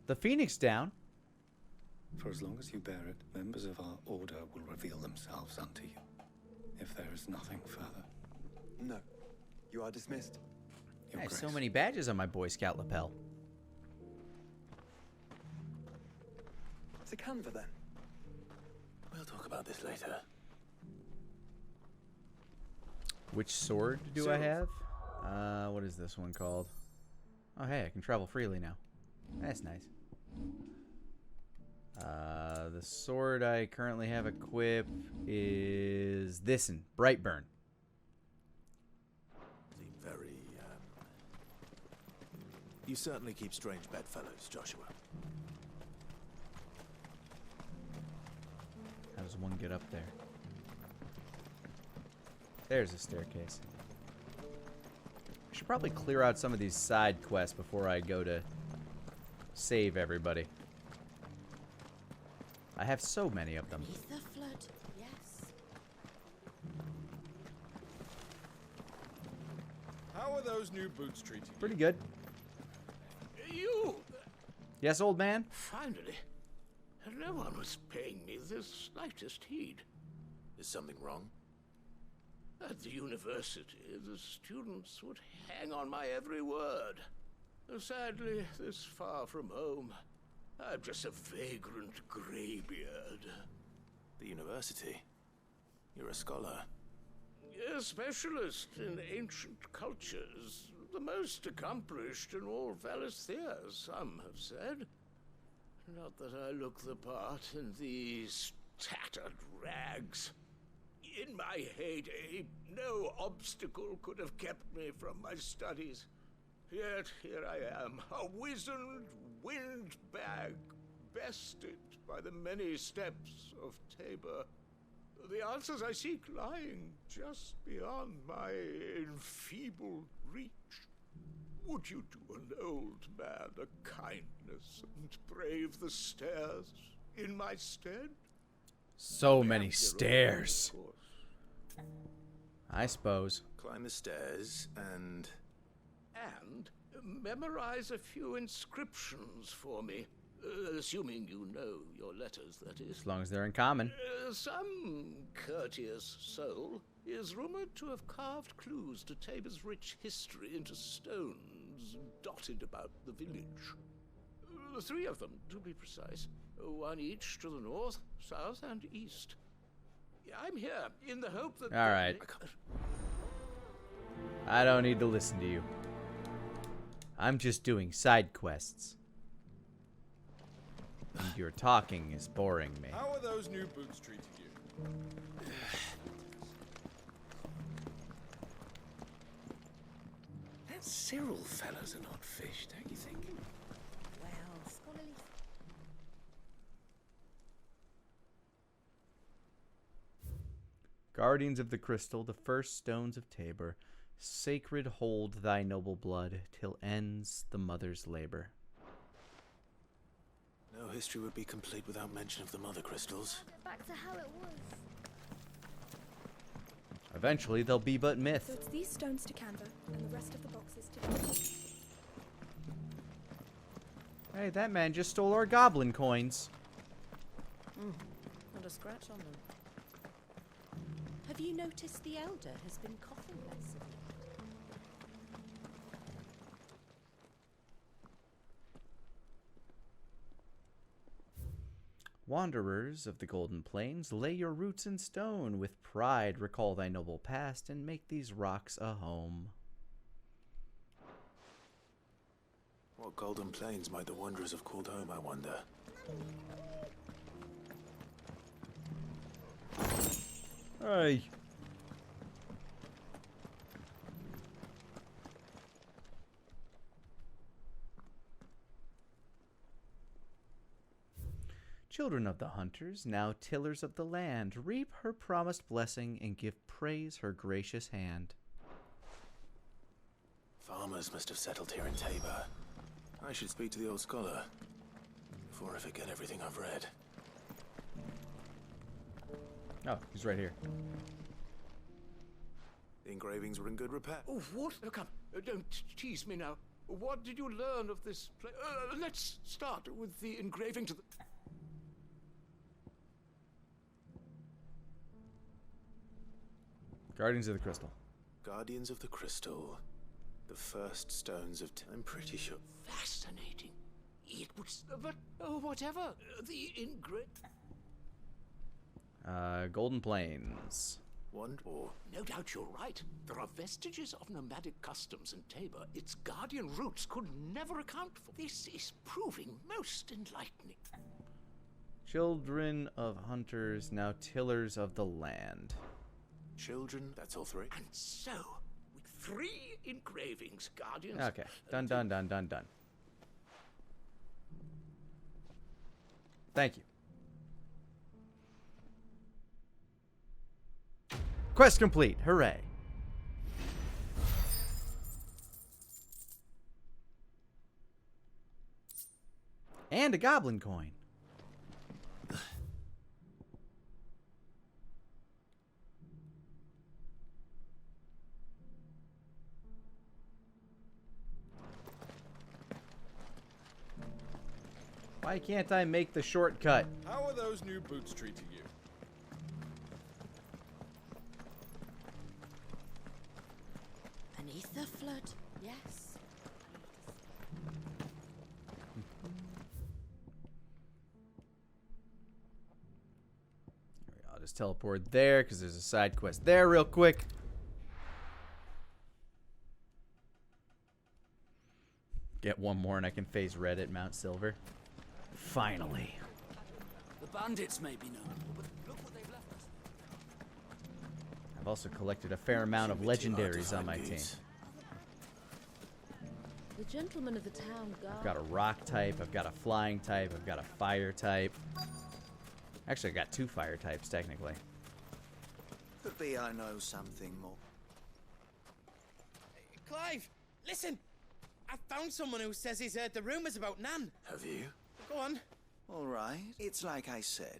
The Phoenix down? For as long as you bear it, members of our order will reveal themselves unto you. If there is nothing further. No. You are dismissed. I have so many badges on my Boy Scout lapel. To Canva, then. We'll talk about this later. Which sword do I have? What is this one called? Oh, hey, I can travel freely now. That's nice. The sword I currently have equipped is this one, Brightburn. Seem very, You certainly keep strange bedfellows, Joshua. How does one get up there? There's a staircase. I should probably clear out some of these side quests before I go to save everybody. I have so many of them. Beneath the flood, yes. How are those new boots treating you? Pretty good. You! Yes, old man? Finally. No one was paying me the slightest heed. Is something wrong? At the university, the students would hang on my every word. Sadly, this far from home, I'm just a vagrant greybeard. The university? You're a scholar. A specialist in ancient cultures. The most accomplished in all Valisthea, some have said. Not that I look the part in these tattered rags. In my heyday, no obstacle could have kept me from my studies. Yet here I am, a wizened windbag, bested by the many steps of Tabor. The answers I seek lying just beyond my enfeebled reach. Would you do an old man a kindness and brave the stairs in my stead? So many stairs. I suppose. Climb the stairs and memorize a few inscriptions for me. Assuming you know your letters, that is. As long as they're in common. Some courteous soul is rumored to have carved clues to Tabor's rich history into stones dotted about the village. 3 of them, to be precise. One each to the north, south, and east. I'm here in the hope that... All right. I don't need to listen to you. I'm just doing side quests. And your talking is boring me. How are those new boots treating you? That Cyril fellow's an odd fish, don't you think? Well, scholarly. Guardians of the Crystal, the first stones of Tabor, sacred hold thy noble blood till ends the mother's labor. no history would be complete without mention of the mother crystals. Back to how it was. Eventually, they'll be but myth. So it's these stones to Canva, and the rest of the boxes to... Hey, that man just stole our goblin coins. Not a scratch on them. Have you noticed the elder has been coughing less? Wanderers of the Golden Plains, lay your roots in stone. With pride recall thy noble past, and make these rocks a home. What golden plains might the wanderers have called home, I wonder? Hey. Children of the hunters, now tillers of the land, reap her promised blessing and give praise her gracious hand. Farmers must have settled here in Tabor. I should speak to the old scholar before I forget everything I've read. Oh, he's right here. The engravings were in good repair. Oh, what? Oh, come, don't tease me now. What did you learn of this place? Let's start with the engraving to the... Guardians of the Crystal. Guardians of the Crystal. The first stones of... I'm pretty sure... Fascinating. It was... But, whatever. The Golden Plains. Or... No doubt you're right. There are vestiges of nomadic customs in Tabor its guardian roots could never account for. This is proving most enlightening. Children of hunters, now tillers of the land. Children, that's all three. And so, with 3 engravings, guardians... Okay, done. Thank you. Quest complete, hooray. And a goblin coin. Why can't I make the shortcut? How are those new boots treating you? Beneath the flood, yes. I'll just teleport there because there's a side quest there real quick. Get one more and I can face red at Mount Silver. Finally. The bandits may be known, but look what they've left us. I've also collected a fair amount of legendaries on my team. The gentleman of the town guard. I've got a rock type, I've got a flying type, I've got a fire type. Actually, I got 2 fire types, technically. Could be I know something more. Clive, listen! I found someone who says he's heard the rumors about Nan. Have you? Go on. All right. It's like I said.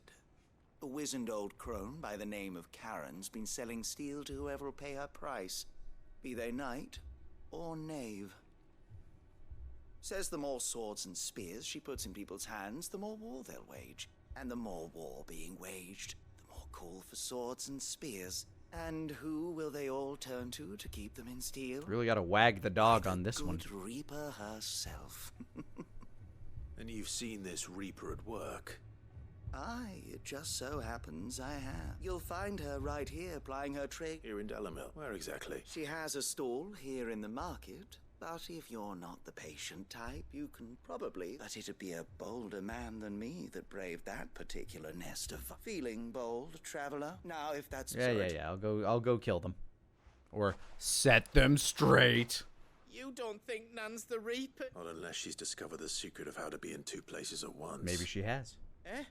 A wizened old crone by the name of Karen's been selling steel to whoever will pay her price, be they knight or knave. Says the more swords and spears she puts in people's hands, the more war they'll wage. And the more war being waged, the more call for swords and spears. And who will they all turn to keep them in steel? Really got to wag the dog on this one. Good Reaper herself. And you've seen this Reaper at work? Aye, it just so happens I have. You'll find her right here plying her trade. Here in Delamere. Where exactly? She has a stall here in the market. But if you're not the patient type, you can probably... But it'd be a bolder man than me that braved that particular nest of... Feeling bold, traveler? Now, if that's... Yeah. I'll go kill them. Or set them straight. You don't think Nan's the Reaper? Not unless she's discovered the secret of how to be in 2 places at once. Maybe she has. Eh?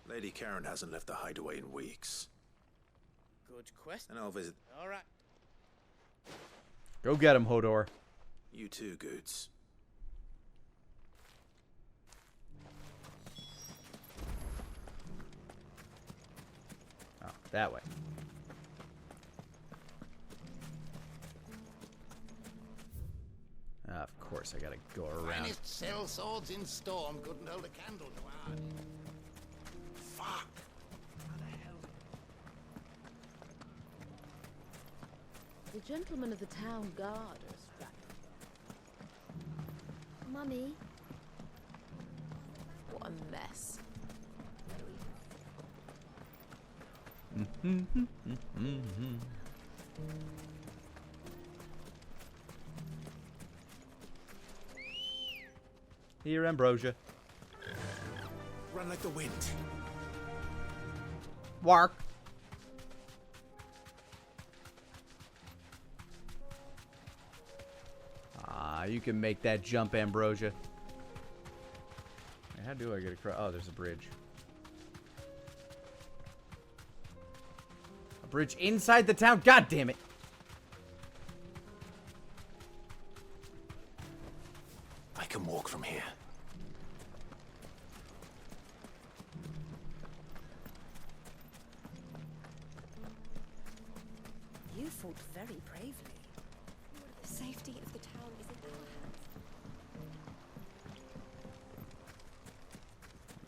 Lady Karen hasn't left the hideaway in weeks. Good question. And I'll visit... All right. Go get him, Hodor. You too, Goots. Oh, that way. Of course, I gotta go around. Finest sell swords in storm couldn't hold a candle to ours. Fuck! How the hell? The gentleman of the town guard are strapped. Mummy. What a mess. Here, Ambrosia. Run like the wind. Wark. Ah, you can make that jump, Ambrosia. How do I get across? Oh, there's a bridge. A bridge inside the town? God damn it. I can walk from here. You fought very bravely. The safety of the town is in our hands.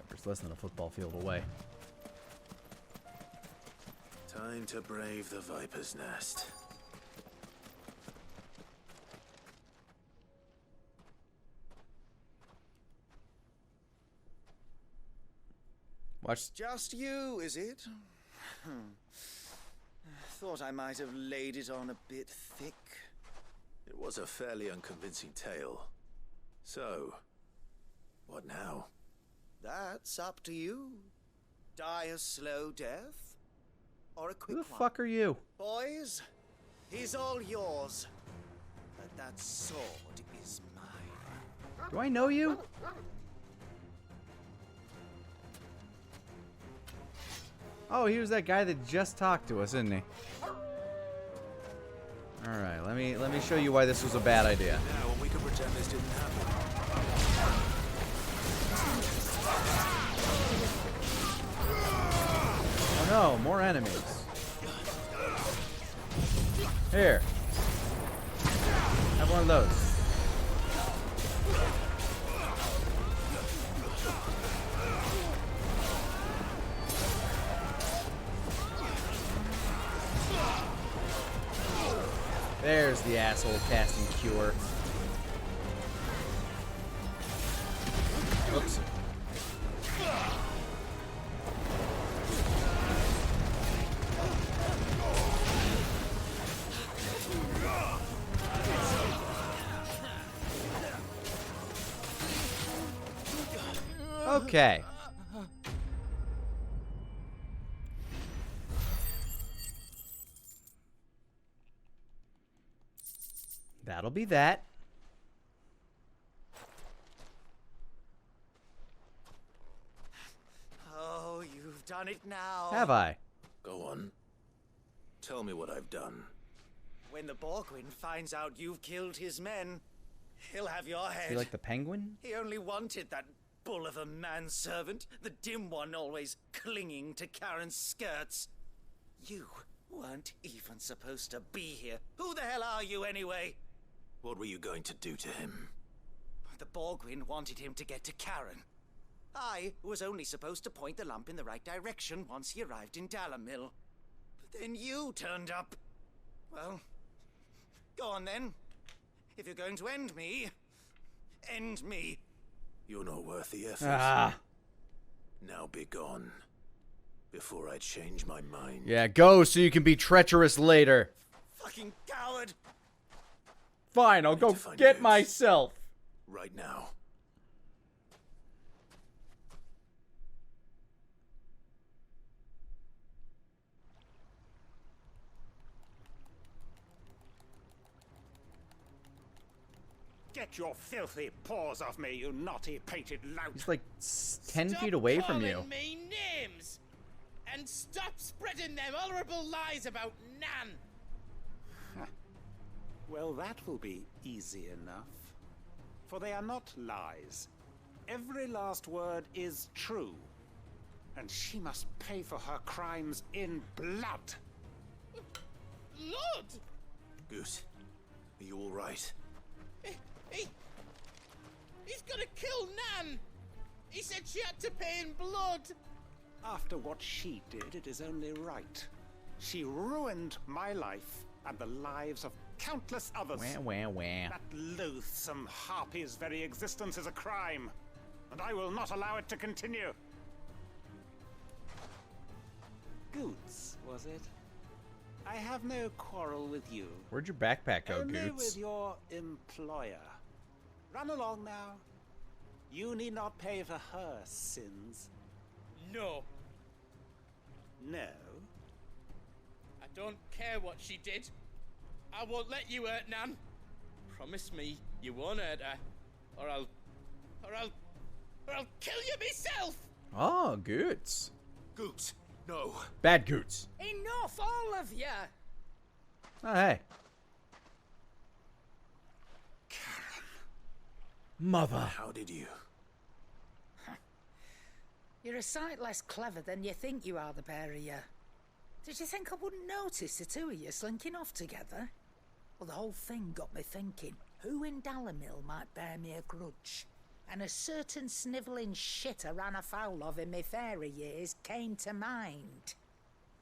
There's less than a football field away. Time to brave the Viper's Nest. Watch. Just you, is it? Thought I might have laid it on a bit thick. It was a fairly unconvincing tale. So, what now? That's up to you. Die a slow death, or a quick Who the one. fuck are you? Boys, he's all yours. But that sword is mine. Do I know you? Oh, he was that guy that just talked to us, isn't he? All right, let me show you why this was a bad idea. Now, we could pretend this didn't happen. Oh no, more enemies. Here. Have one of those. There's the asshole casting cure. Oops. Okay. That'll be that. Oh, you've done it now. Have I? Go on. Tell me what I've done. When the Borgwyn finds out you've killed his men, he'll have your head. You like the penguin? He only wanted that bull of a manservant, the dim one always clinging to Karen's skirts. You weren't even supposed to be here. Who the hell are you anyway? What were you going to do to him? The Borgwyn wanted him to get to Karen. I was only supposed to point the lump in the right direction once he arrived in Dalamil. But then you turned up. Well, go on then. If you're going to end me, end me. You're not worth the effort. Ah. Now be gone. Before I change my mind. Yeah, go so you can be treacherous later. Fucking coward! Fine, I'll go get myself. Right now. Get your filthy paws off me, you naughty-pated lout! He's like 10 feet away from you. Stop calling me names! And stop spreading them horrible lies about Nan! Well, that will be easy enough. For they are not lies. Every last word is true. And she must pay for her crimes in blood. Blood? Goose, are you all right? He's gonna kill Nan! He said she had to pay in blood! After what she did, it is only right. She ruined my life and the lives of countless others. Wah, wah, wah. That loathsome harpy's very existence is a crime, and I will not allow it to continue. Goots, was it? I have no quarrel with you. Where'd your backpack go, Only Goots? with your employer. Run along now. You need not pay for her sins. No. No? I don't care what she did. I won't let you hurt Nan. Promise me you won't hurt her, or I'll kill you myself. Oh, Goots. Goots, no. Bad Goots. Enough, all of you! Oh, hey. Mother. How did you? You're a sight less clever than you think you are, the pair of you. Did you think I wouldn't notice the two of you slinking off together? Well, the whole thing got me thinking, who in Dalamil might bear me a grudge? And a certain snivelling shit I ran afoul of in my fairy years came to mind.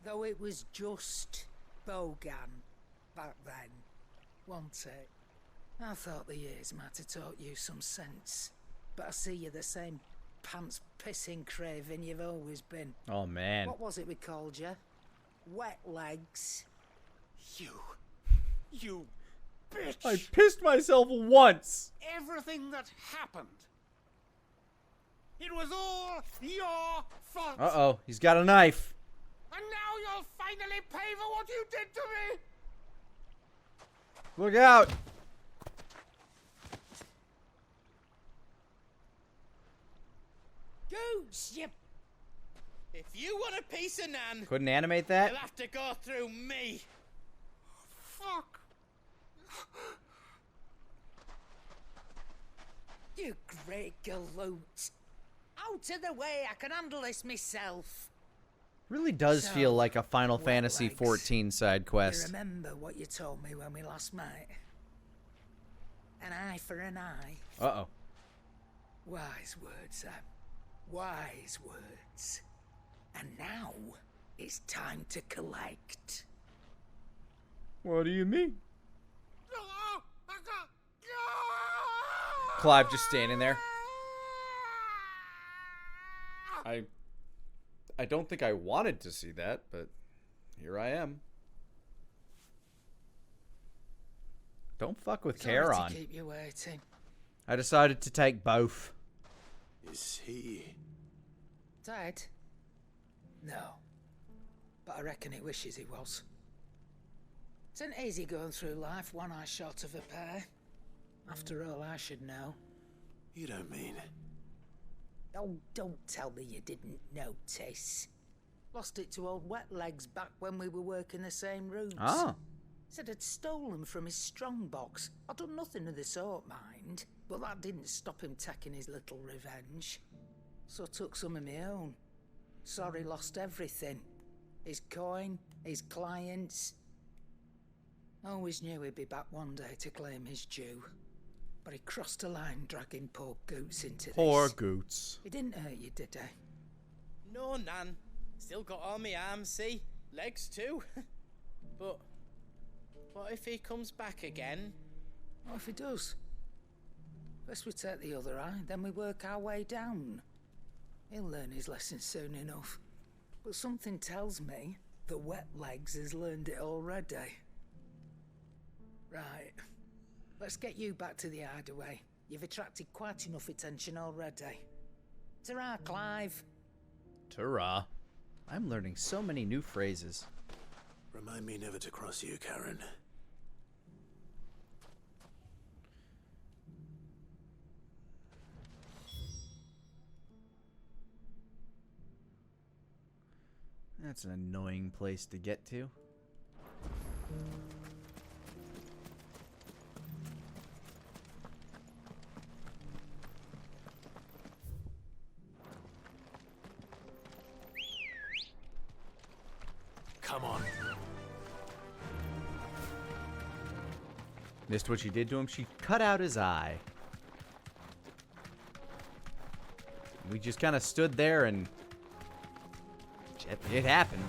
Though it was just Bogan back then, wasn't it? I thought the years might have taught you some sense, but I see you're the same pants-pissing craven you've always been. Oh, man. What was it we called you? Wet legs. You bitch! I pissed myself once. Everything that happened. It was all your fault. Uh-oh, he's got a knife. And now you'll finally pay for what you did to me. Look out. Goots, you... If you want a piece of Nan, Couldn't animate that? you'll have to go through me. Fuck. You great galoot. Out of the way, I can handle this myself. Really does So, feel like a Final wet Fantasy legs. XIV side You quest. remember what you told me when we last met? An eye for an eye. Uh-oh. Wise words, Sam. Wise words. And now, it's time to collect. What do you mean? Clive just standing there. I don't think I wanted to see that, but here I am. Don't fuck with Sorry Charon. to keep you waiting. I decided to take both. Is he... Dead? No. But I reckon he wishes he was. It isn't easy going through life one eye short of a pair. After all, I should know. You don't mean... Oh, don't tell me you didn't notice. Lost it to old Wet Legs back when we were working the same rooms. Ah. Said I'd stolen from his strongbox. I'd done nothing of the sort, mind. But that didn't stop him taking his little revenge. So I took some of my own. Sorry, lost everything. His coin, his clients. Always knew he'd be back one day to claim his due. But he crossed a line dragging poor Goots into this. Poor Goots. He didn't hurt you, did he? No, Nan. Still got all my arms, see? Legs too. But what if he comes back again? What if he does? First we take the other eye, then we work our way down. He'll learn his lesson soon enough. But something tells me that Wet Legs has learned it already. Right. Let's get you back to the hideaway. You've attracted quite enough attention already. Ta-ra, Clive. Ta-ra. I'm learning so many new phrases. Remind me never to cross you, Karen. That's an annoying place to get to. Come on. Missed what she did to him? She cut out his eye. We just kind of stood there and it happened.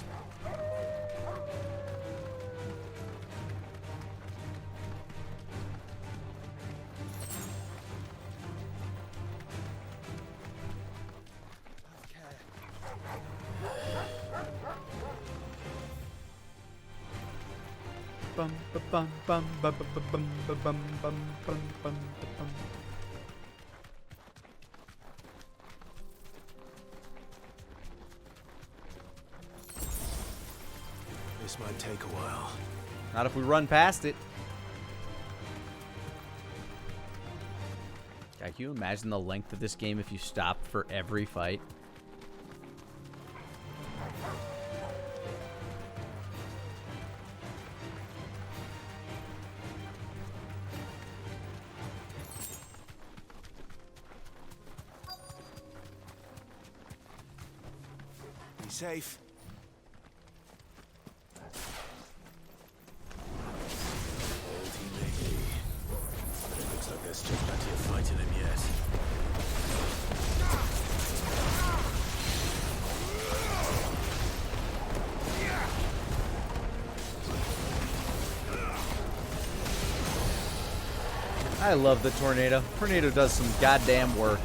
Bum ba bum bum ba ba ba bum ba bum bum bum bum ba bum. This might take a while. Not if we run past it. God, can you imagine the length of this game if you stopped for every fight? Be safe. All teammate B. But it looks like there's still plenty of fight in him yet. I love the tornado. Tornado does some goddamn work.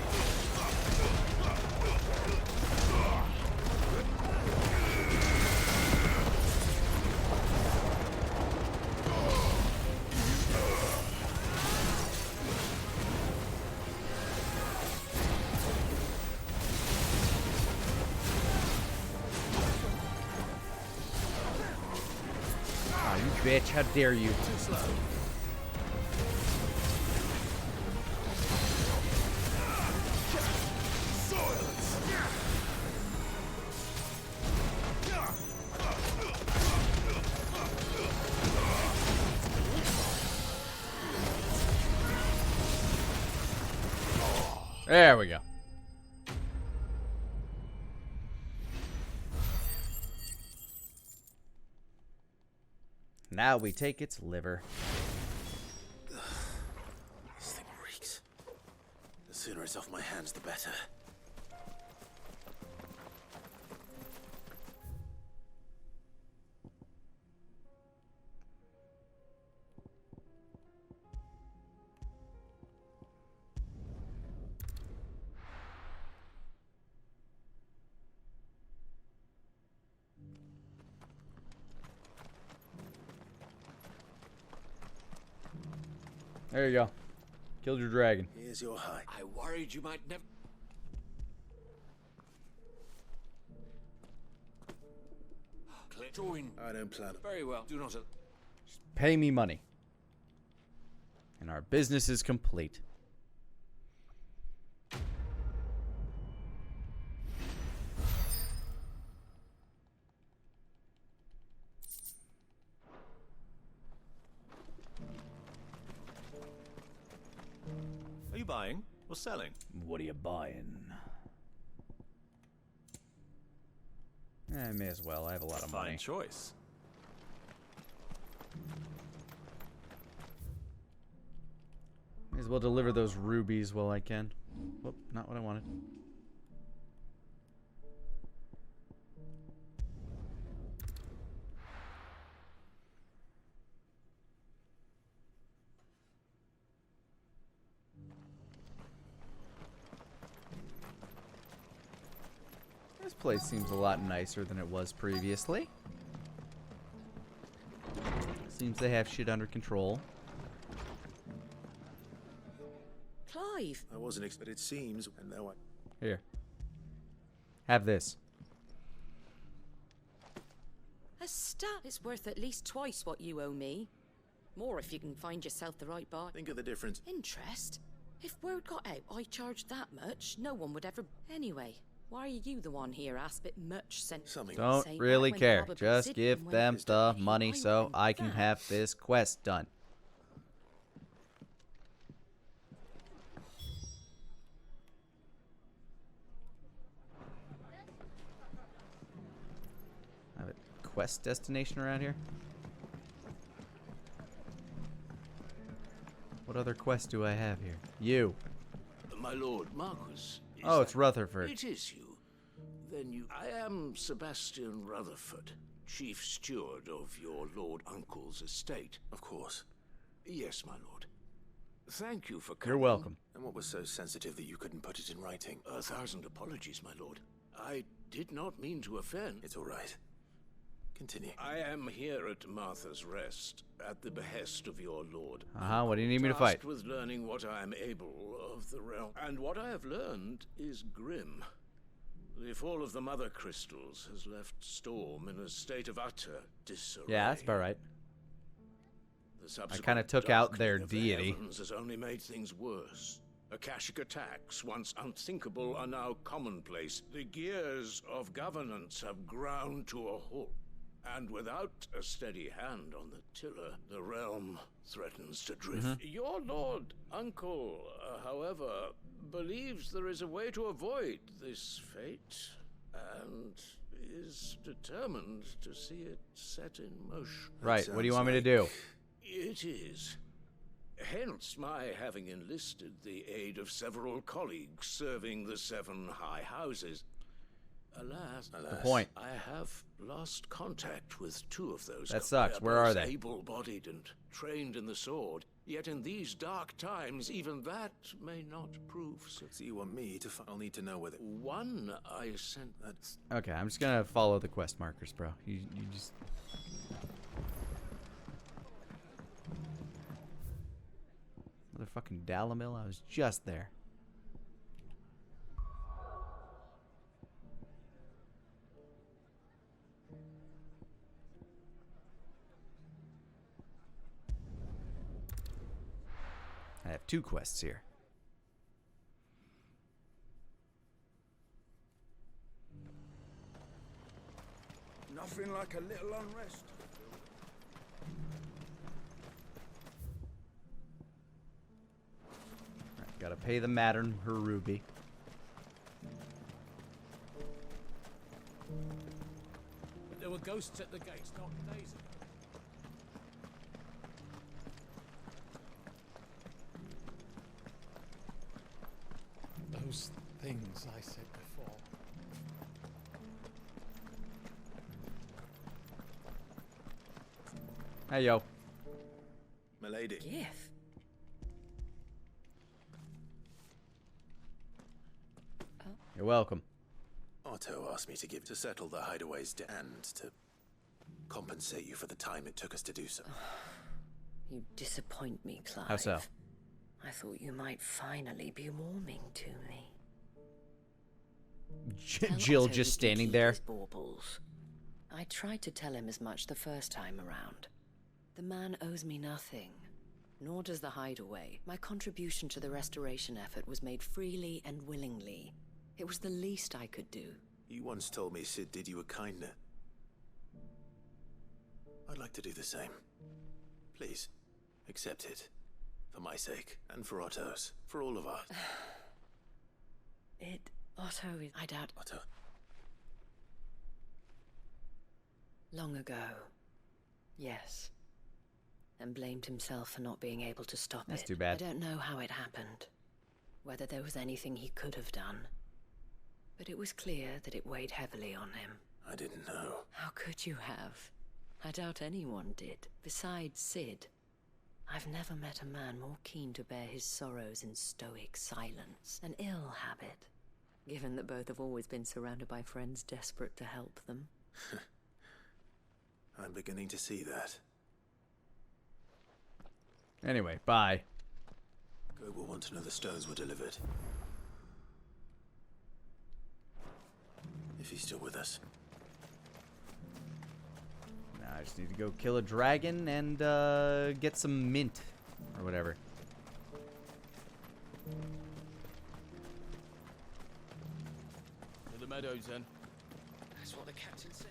Oh, you bitch, how dare you? Too slow. There we go. Now we take its liver. This thing reeks. The sooner it's off my hands, the better. There you go. Killed your dragon. Here's your hide. I worried you might never... Join. I don't plan. Very well. Do not... Pay me money. And our business is complete. Are you buying or selling? What are you buying? I may as well. I have a lot of money. Fine choice. May as well deliver those rubies while I can. Whoop, not what I wanted. This place seems a lot nicer than it was previously. Seems they have shit under control. Clive! I wasn't expecting. It seems, and though I... Here. Have this. A stat. It's worth at least twice what you owe me. More if you can find yourself the right bar. Think of the difference. Interest? If word got out I charged that much, no one would ever... Anyway, why are you the one here asked bit much sense? Don't really care. Just give them the money so I can have this quest done. I have a quest destination around here? What other quest do I have here? You. My lord, Marquis. Oh, it's Rutherford. It is you. Then you... I am Sebastian Rutherford, chief steward of your lord uncle's estate. Of course. Yes, my lord. Thank you for coming. You're welcome. And what was so sensitive that you couldn't put it in writing? 1,000 apologies, my lord. I did not mean to offend. It's all right. Continue. I am here at Martha's Rest, at the behest of your lord. What do you need me to fight? Tasked with learning what I am able of the realm. And what I have learned is grim. The fall of the Mother Crystals has left Storm in a state of utter disarray. Yeah, that's about right. The subsequent kind of took out their darkening of the deity. heavens has only made things worse. Akashic attacks, once unthinkable, are now commonplace. The gears of governance have ground to a halt. And without a steady hand on the tiller, the realm threatens to drift. Your Lord Uncle, however, believes there is a way to avoid this fate, and is determined to see it set in motion. Right, what do you want me to do? It is. Hence my having enlisted the aid of several colleagues serving the 7 high houses. Alas, point. I have lost contact with 2 of those. That sucks. They Where are both they? Able-bodied and trained in the sword. Yet in these dark times, even that may not prove so. So you want me to? I'll need to know whether one I sent. That's Okay, I'm just gonna follow the quest markers, bro. You just. Motherfucking Dalamil, I was just there. I have 2 quests here. Nothing like a little unrest. Right, gotta pay the Mattern her ruby. There were ghosts at the gates not days ago. Those things I said before. Hey, yo. Milady. Gift. You're welcome. Otto asked me to give to settle the hideaway's debt and to compensate you for the time it took us to do so. You disappoint me, Clive. How so? I thought you might finally be warming to me. Jill Otto just he can standing keep there. his baubles. I tried to tell him as much the first time around. The man owes me nothing, nor does the hideaway. My contribution to the restoration effort was made freely and willingly. It was the least I could do. You once told me Sid did you a kindness. I'd like to do the same. Please, accept it. For my sake, and for Otto's. For all of us. Otto is... I doubt... Otto. Long ago. Yes. And blamed himself for not being able to stop it. That's too bad. I don't know how it happened. Whether there was anything he could have done. But it was clear that it weighed heavily on him. I didn't know. How could you have? I doubt anyone did. Besides Sid, I've never met a man more keen to bear his sorrows in stoic silence. An ill habit, given that both have always been surrounded by friends desperate to help them. I'm beginning to see that. Anyway, bye. Go will want to know the stones were delivered. If he's still with us. Now I just need to go kill a dragon and get some mint or whatever. To the meadows, then. That's what the captain said.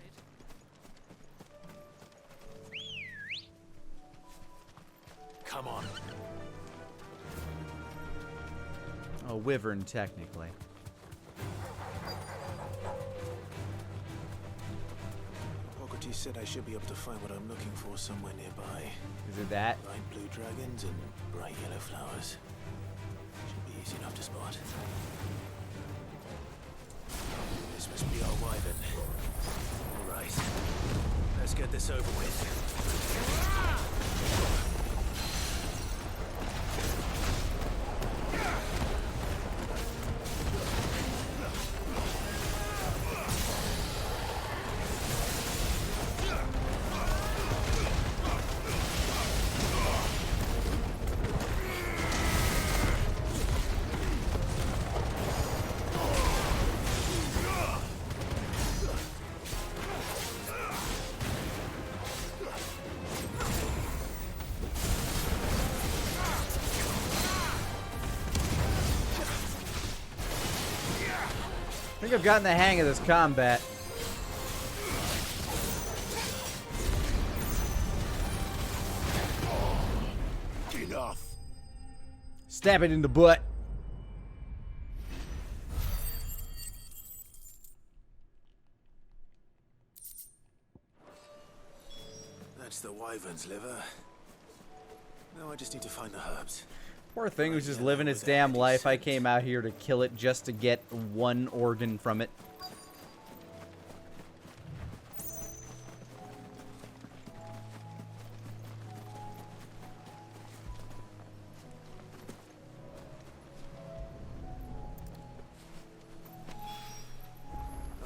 Come on. A wyvern, technically. Hippocrates said I should be able to find what I'm looking for somewhere nearby. Is it that? Bright blue dragons and bright yellow flowers. Should be easy enough to spot. This must be our wyvern. All right. Let's get this over with. I think I've gotten the hang of this combat. Enough. Stab it in the butt. That's the wyvern's liver. Now I just need to find the herbs. Poor thing was just living its damn life. I came out here to kill it just to get one organ from it.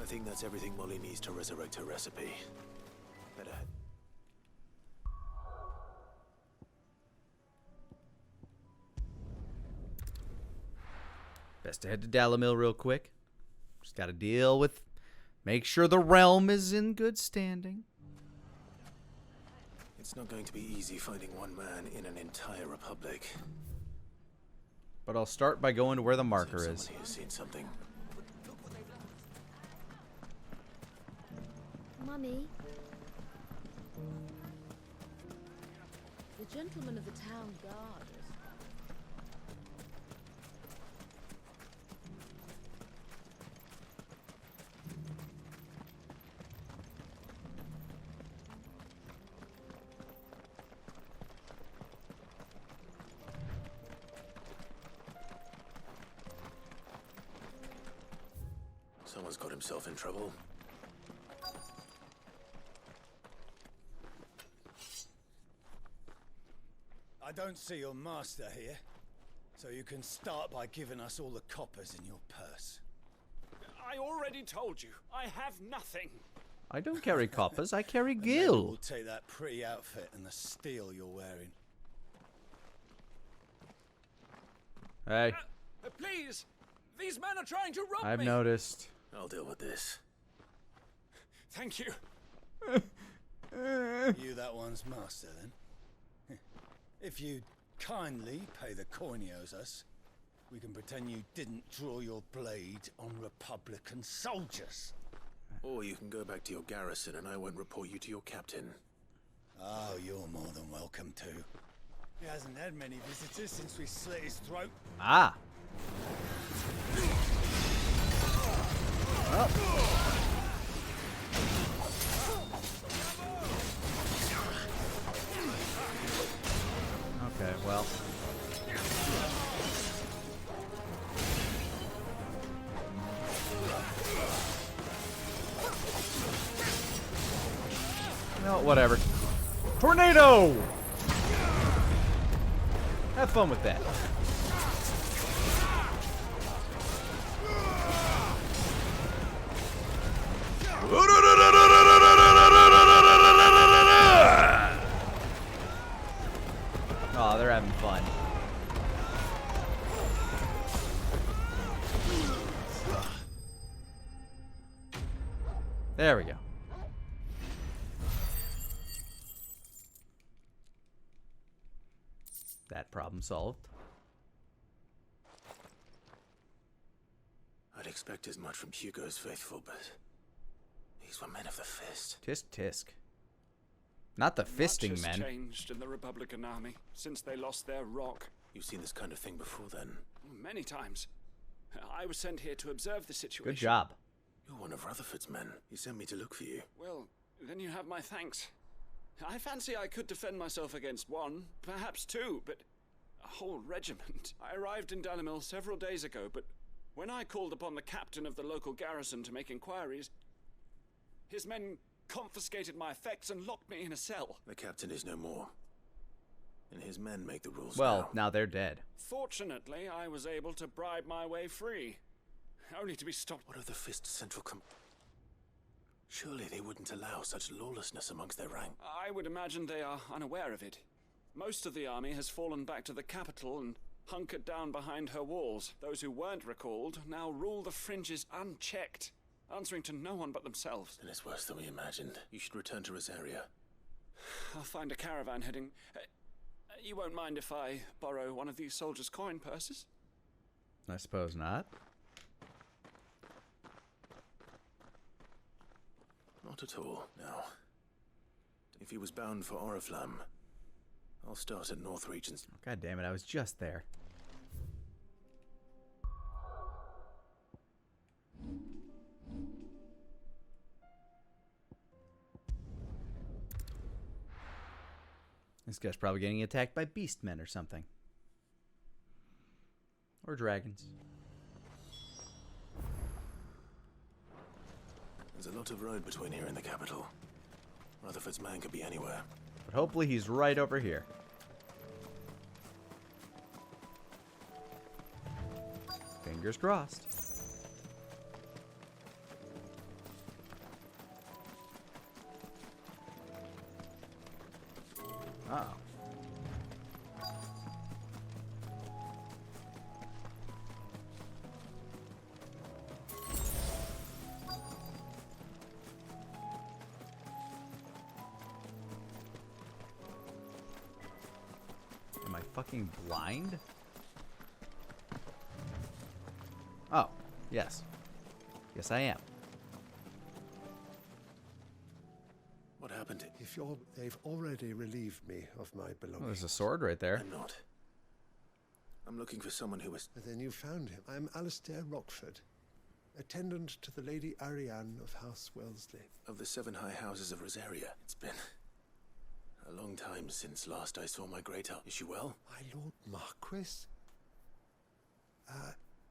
I think that's everything Molly needs to resurrect her recipe. Better head. Best to head to Dalamil real quick. Just gotta deal with... Make sure the realm is in good standing. It's not going to be easy finding one man in an entire republic. But I'll start by going to where the marker is. Someone here's seen something. Mummy, The gentleman of the town guard. Someone's got himself in trouble. I don't see your master here, so you can start by giving us all the coppers in your purse. I already told you, I have nothing. I don't carry coppers, I carry And maybe gil. we'll take that pretty outfit and the steel you're wearing. Hey, Please, these men are trying to rob I've me. noticed. I'll deal with this. Thank you. You that one's master, then? If you kindly pay the coin he owes us, we can pretend you didn't draw your blade on Republican soldiers. Or you can go back to your garrison and I won't report you to your captain. Oh, you're more than welcome to. He hasn't had many visitors since we slit his throat. Ah. Well. Okay, well. No, whatever. Tornado! Have fun with that. Oh, they're having fun. There we go. That problem solved. I'd expect as much from Hugo's faithful, but these were men of the fist. Tisk tisk. Not the fisting Much has men. changed in the Republican army since they lost their rock. You've seen this kind of thing before then? Many times. I was sent here to observe the situation. Good job. You're one of Rutherford's men. He sent me to look for you. Well, then you have my thanks. I fancy I could defend myself against one, perhaps two, but a whole regiment. I arrived in Dalamil several days ago, but when I called upon the captain of the local garrison to make inquiries, his men confiscated my effects and locked me in a cell. The captain is no more. And his men make the rules Well, now they're dead. Fortunately, I was able to bribe my way free, only to be stopped. What of the Fist Central Surely they wouldn't allow such lawlessness amongst their rank. I would imagine they are unaware of it. Most of the army has fallen back to the capital and hunkered down behind her walls. Those who weren't recalled now rule the fringes unchecked, answering to no one but themselves. And it's worse than we imagined. You should return to Rosaria. I'll find a caravan heading. You won't mind if I borrow one of these soldiers' coin purses? I suppose not. Not at all, no. If he was bound for Oriflamme, I'll start at North Regent's. God damn it, I was just there. This guy's probably getting attacked by beastmen or something. Or dragons. There's a lot of road between here and the capital. Rutherford's man could be anywhere. But hopefully he's right over here. Fingers crossed. Oh. Am I fucking blind? Oh, yes. Yes, I am. What happened? If they've already relieved me of my belongings. Oh, there's a sword right there. I'm not. I'm looking for someone who was... Then you found him. I'm Alistair Rockford, attendant to the Lady Ariane of House Wellesley. Of the 7 high houses of Rosaria. It's been a long time since last I saw my great aunt. Is she well? My Lord Marquis?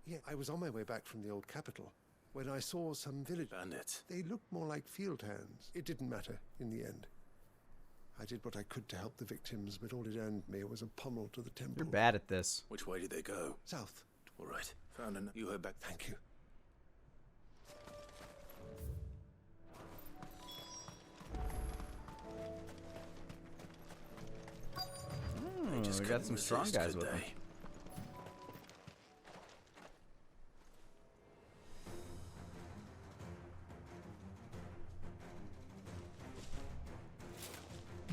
Yeah, I was on my way back from the old capital when I saw some village bandits. They looked more like field hands. It didn't matter in the end. I did what I could to help the victims, but all it earned me was a pummel to the temple. You're bad at this. Which way did they go? South. All right. Found an... You heard back. Thank you. We got some strong guys with them.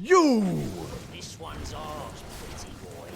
You! This one's ours, pretty boy.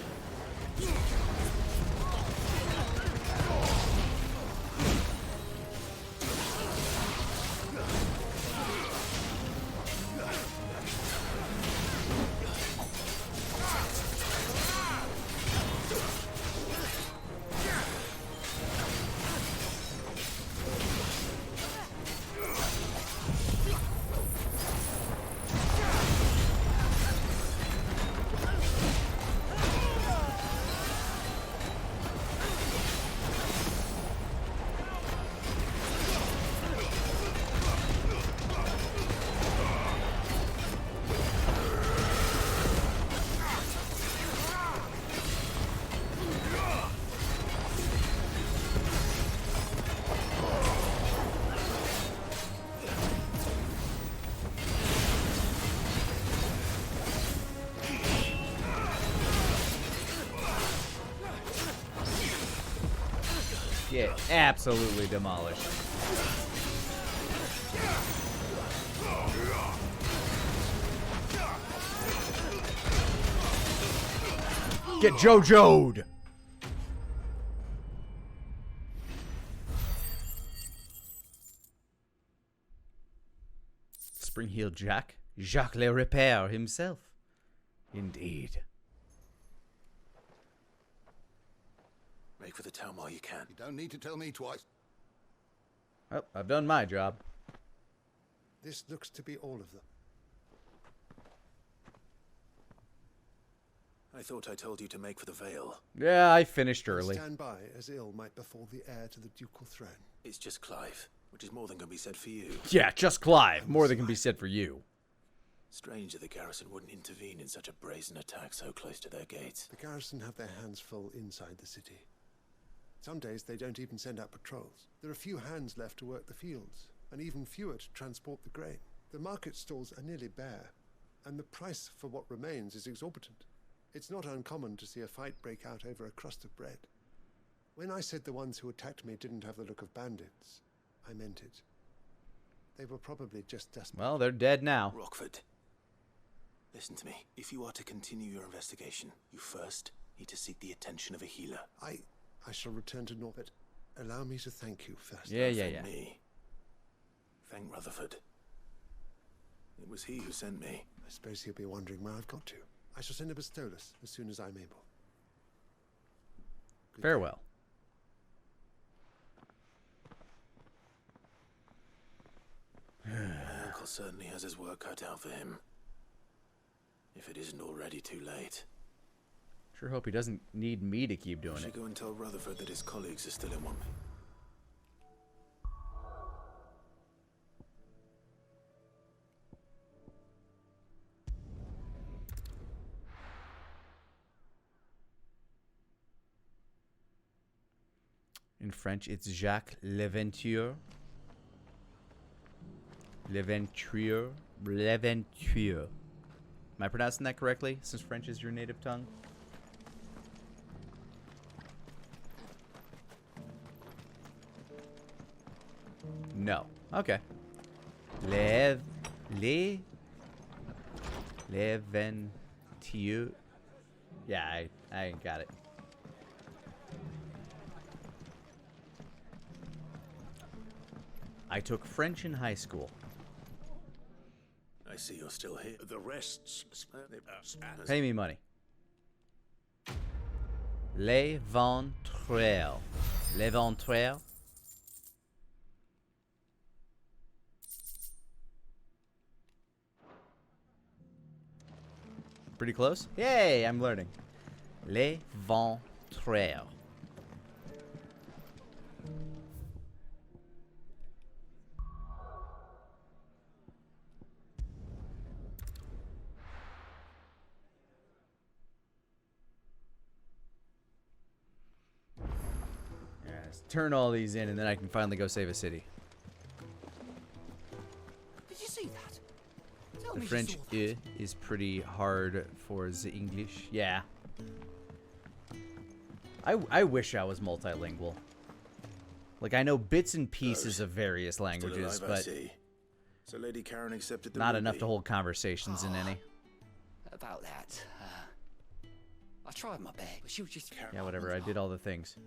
Get absolutely demolished. Get JoJo'd! Spring-heeled Jack? Jacques Le Repair himself. Indeed. Make for the town while you can. You don't need to tell me twice. Well, I've done my job. This looks to be all of them. I thought I told you to make for the Vale. Yeah, I finished early. Stand by, as ill might befall the heir to the ducal throne. It's just Clive, which is more than can be said for you. Yeah, just Clive. More than can be said for you. Strange that the garrison wouldn't intervene in such a brazen attack so close to their gates. The garrison have their hands full inside the city. Some days they don't even send out patrols. There are few hands left to work the fields, and even fewer to transport the grain. The market stalls are nearly bare, and the price for what remains is exorbitant. It's not uncommon to see a fight break out over a crust of bread. When I said the ones who attacked me didn't have the look of bandits, I meant it. They were probably just desperate. Well, they're dead now. Rockford, listen to me. If you are to continue your investigation, you first need to seek the attention of a healer. I shall return to Norbert. Allow me to thank you first. Yeah. Me. Thank Rutherford. It was he who sent me. I suppose he'll be wondering where I've got to. I shall send a Bastolus as soon as I'm able. Farewell. My uncle certainly has his work cut out for him. If it isn't already too late. Sure hope he doesn't need me to keep doing I should it. go and tell Rutherford that his colleagues are still in one. In French, it's Jacques Leventure. Leventure. Leventure. Am I pronouncing that correctly, since French is your native tongue? No. Okay. Leventure. Yeah, I got it. I took French in high school. I see you're still here. The rest's... Pay me money. Les ventreurs. Les ventreurs. Pretty close? Yay, I'm learning. Les ventreurs. Turn all these in, and then I can finally go save a city. Did you see that? Tell The me French you saw that. is pretty hard for the English. Yeah. I wish I was multilingual. Like, I know bits and pieces of various languages, Still alive, I but see. So Lady Karen accepted the not ruby. enough to hold conversations in any. About that, I tried my best, but she was just... Yeah, whatever. I did all the things.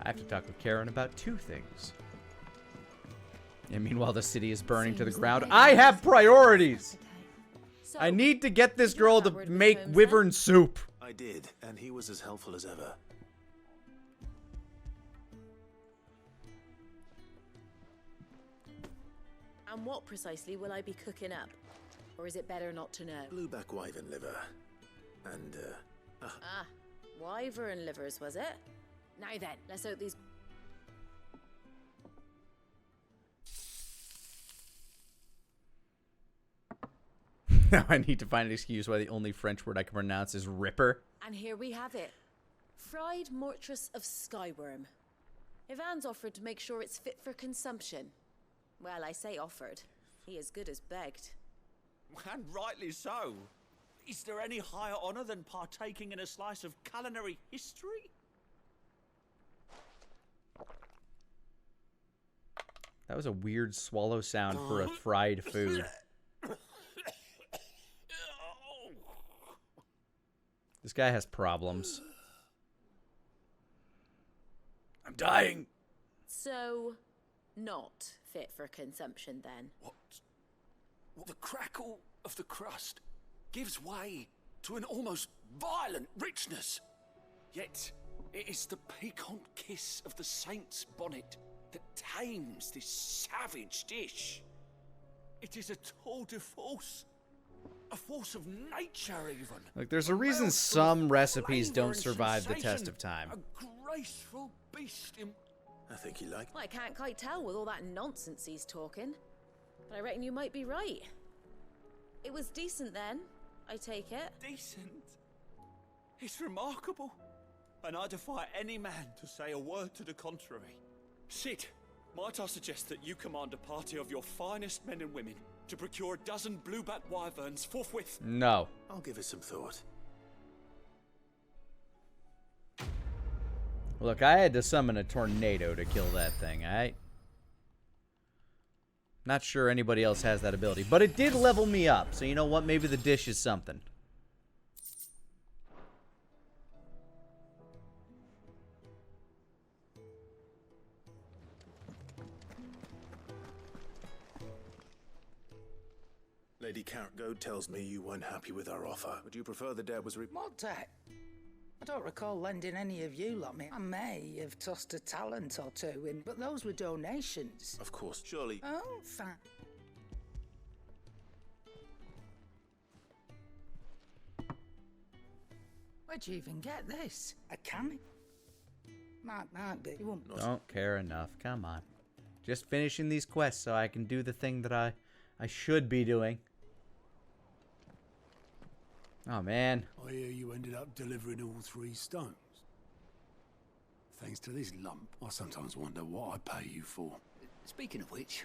I have to talk with Karen about two things. And meanwhile, the city is burning to the ground. I have priorities! I need to get this girl to make wyvern soup. I did, and he was as helpful as ever. And what precisely will I be cooking up? Or is it better not to know? Blueback wyvern liver. And, Ah, wyvern livers, was it? Now then, let's hope these... Now I need to find an excuse why the only French word I can pronounce is ripper. And here we have it. Fried mortress of skyworm. Ivan's offered to make sure it's fit for consumption. Well, I say offered. He as good as begged. And rightly so. Is there any higher honor than partaking in a slice of culinary history? That was a weird swallow sound for a fried food. This guy has problems. I'm dying. So, not fit for consumption then. What? The crackle of the crust gives way to an almost violent richness. Yet, it is the piquant kiss of the saint's bonnet that tames this savage dish. It is a tour de force. A force of nature, even. Like, there's a reason some recipes don't survive the test of time. A graceful beast in... I think you like... Well, I can't quite tell with all that nonsense he's talking. But I reckon you might be right. It was decent then, I take it. Decent? It's remarkable. And I defy any man to say a word to the contrary. Sid, might I suggest that you command a party of your finest men and women to procure a dozen blueback wyverns forthwith? No. I'll give it some thought. Look, I had to summon a tornado to kill that thing, alright? Not sure anybody else has that ability, but it did level me up, so you know what? Maybe the dish is something. Lady Carrot tells me you weren't happy with our offer. Would you prefer the debt was What debt? I don't recall lending any of you lot me. I may have tossed a talent or two in, but those were donations. Of course, surely. Oh, fine. Where'd you even get this? A can? Might be. You won't. Don't care enough. Come on. Just finishing these quests so I can do the thing that I should be doing. Oh, man. I hear you ended up delivering all 3 stones. Thanks to this lump, I sometimes wonder what I pay you for. Speaking of which,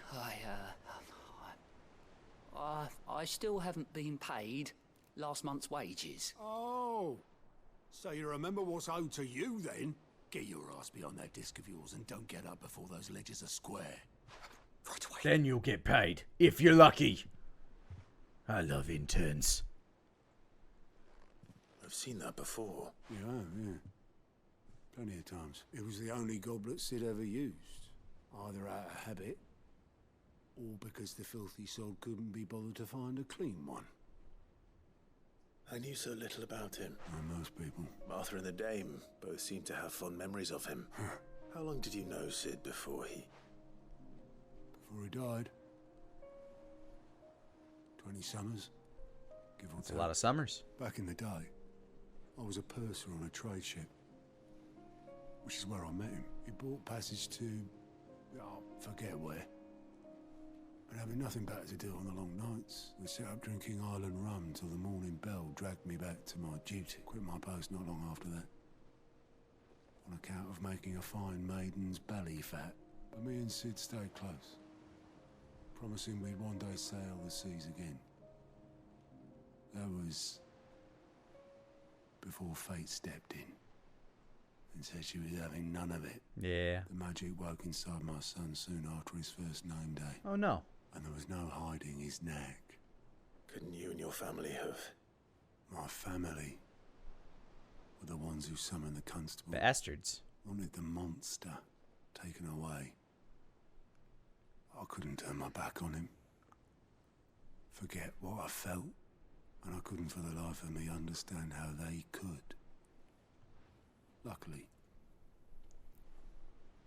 I still haven't been paid last month's wages. Oh, so you remember what's owed to you then? Get your ass behind that disc of yours and don't get up before those ledgers are square. Right away. Then you'll get paid, if you're lucky. I love interns. I've seen that before. You have, yeah. Plenty of times. It was the only goblet Sid ever used. Either out of habit, or because the filthy soul couldn't be bothered to find a clean one. I knew so little about him. Like most people. Martha and the Dame both seem to have fond memories of him. How long did you know Sid before he... Before he died? 20 summers, give or That's take. a lot of summers. Back in the day, I was a purser on a trade ship, which is where I met him. He bought passage to... forget where. And having nothing better to do on the long nights, we set up drinking Island rum till the morning bell dragged me back to my duty. Quit my post not long after that, on account of making a fine maiden's belly fat. But me and Sid stayed close, promising we'd one day sail the seas again. That was before fate stepped in and said she was having none of it. Yeah. The magic woke inside my son soon after his first name day. Oh, no. And there was no hiding his knack. Couldn't you and your family have... My family were the ones who summoned the constable. Bastards. Wanted the monster taken away. I couldn't turn my back on him. Forget what I felt. And I couldn't for the life of me understand how they could. Luckily,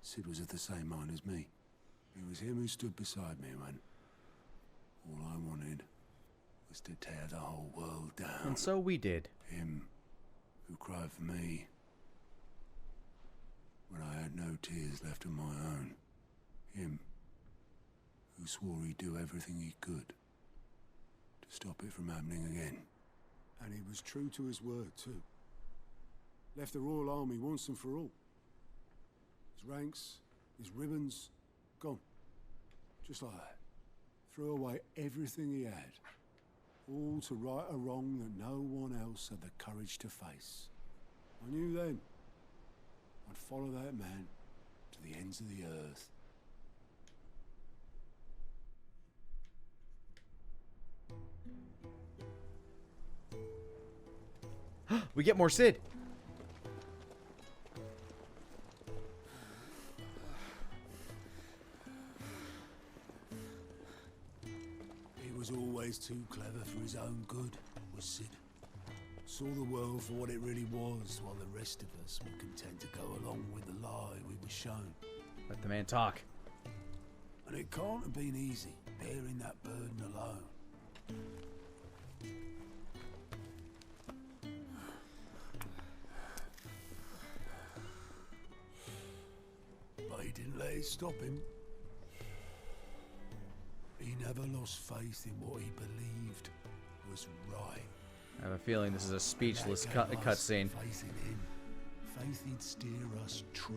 Sid was of the same mind as me. It was him who stood beside me when all I wanted was to tear the whole world down. And so we did. Him who cried for me when I had no tears left of my own. Him who swore he'd do everything he could to stop it from happening again. And he was true to his word too. Left the Royal Army once and for all. His ranks, his ribbons, gone. Just like that. Threw away everything he had. All to right a wrong that no one else had the courage to face. I knew then I'd follow that man to the ends of the earth. We get more Sid. He was always too clever for his own good, was Sid. Saw the world for what it really was, while the rest of us were content to go along with the lie we were shown. Let the man talk. And it can't have been easy, bearing that burden alone. But he didn't let it stop him. He never lost faith in what he believed was right. I have a feeling this is a speechless cutscene. Faith in him. Faith he'd steer us true.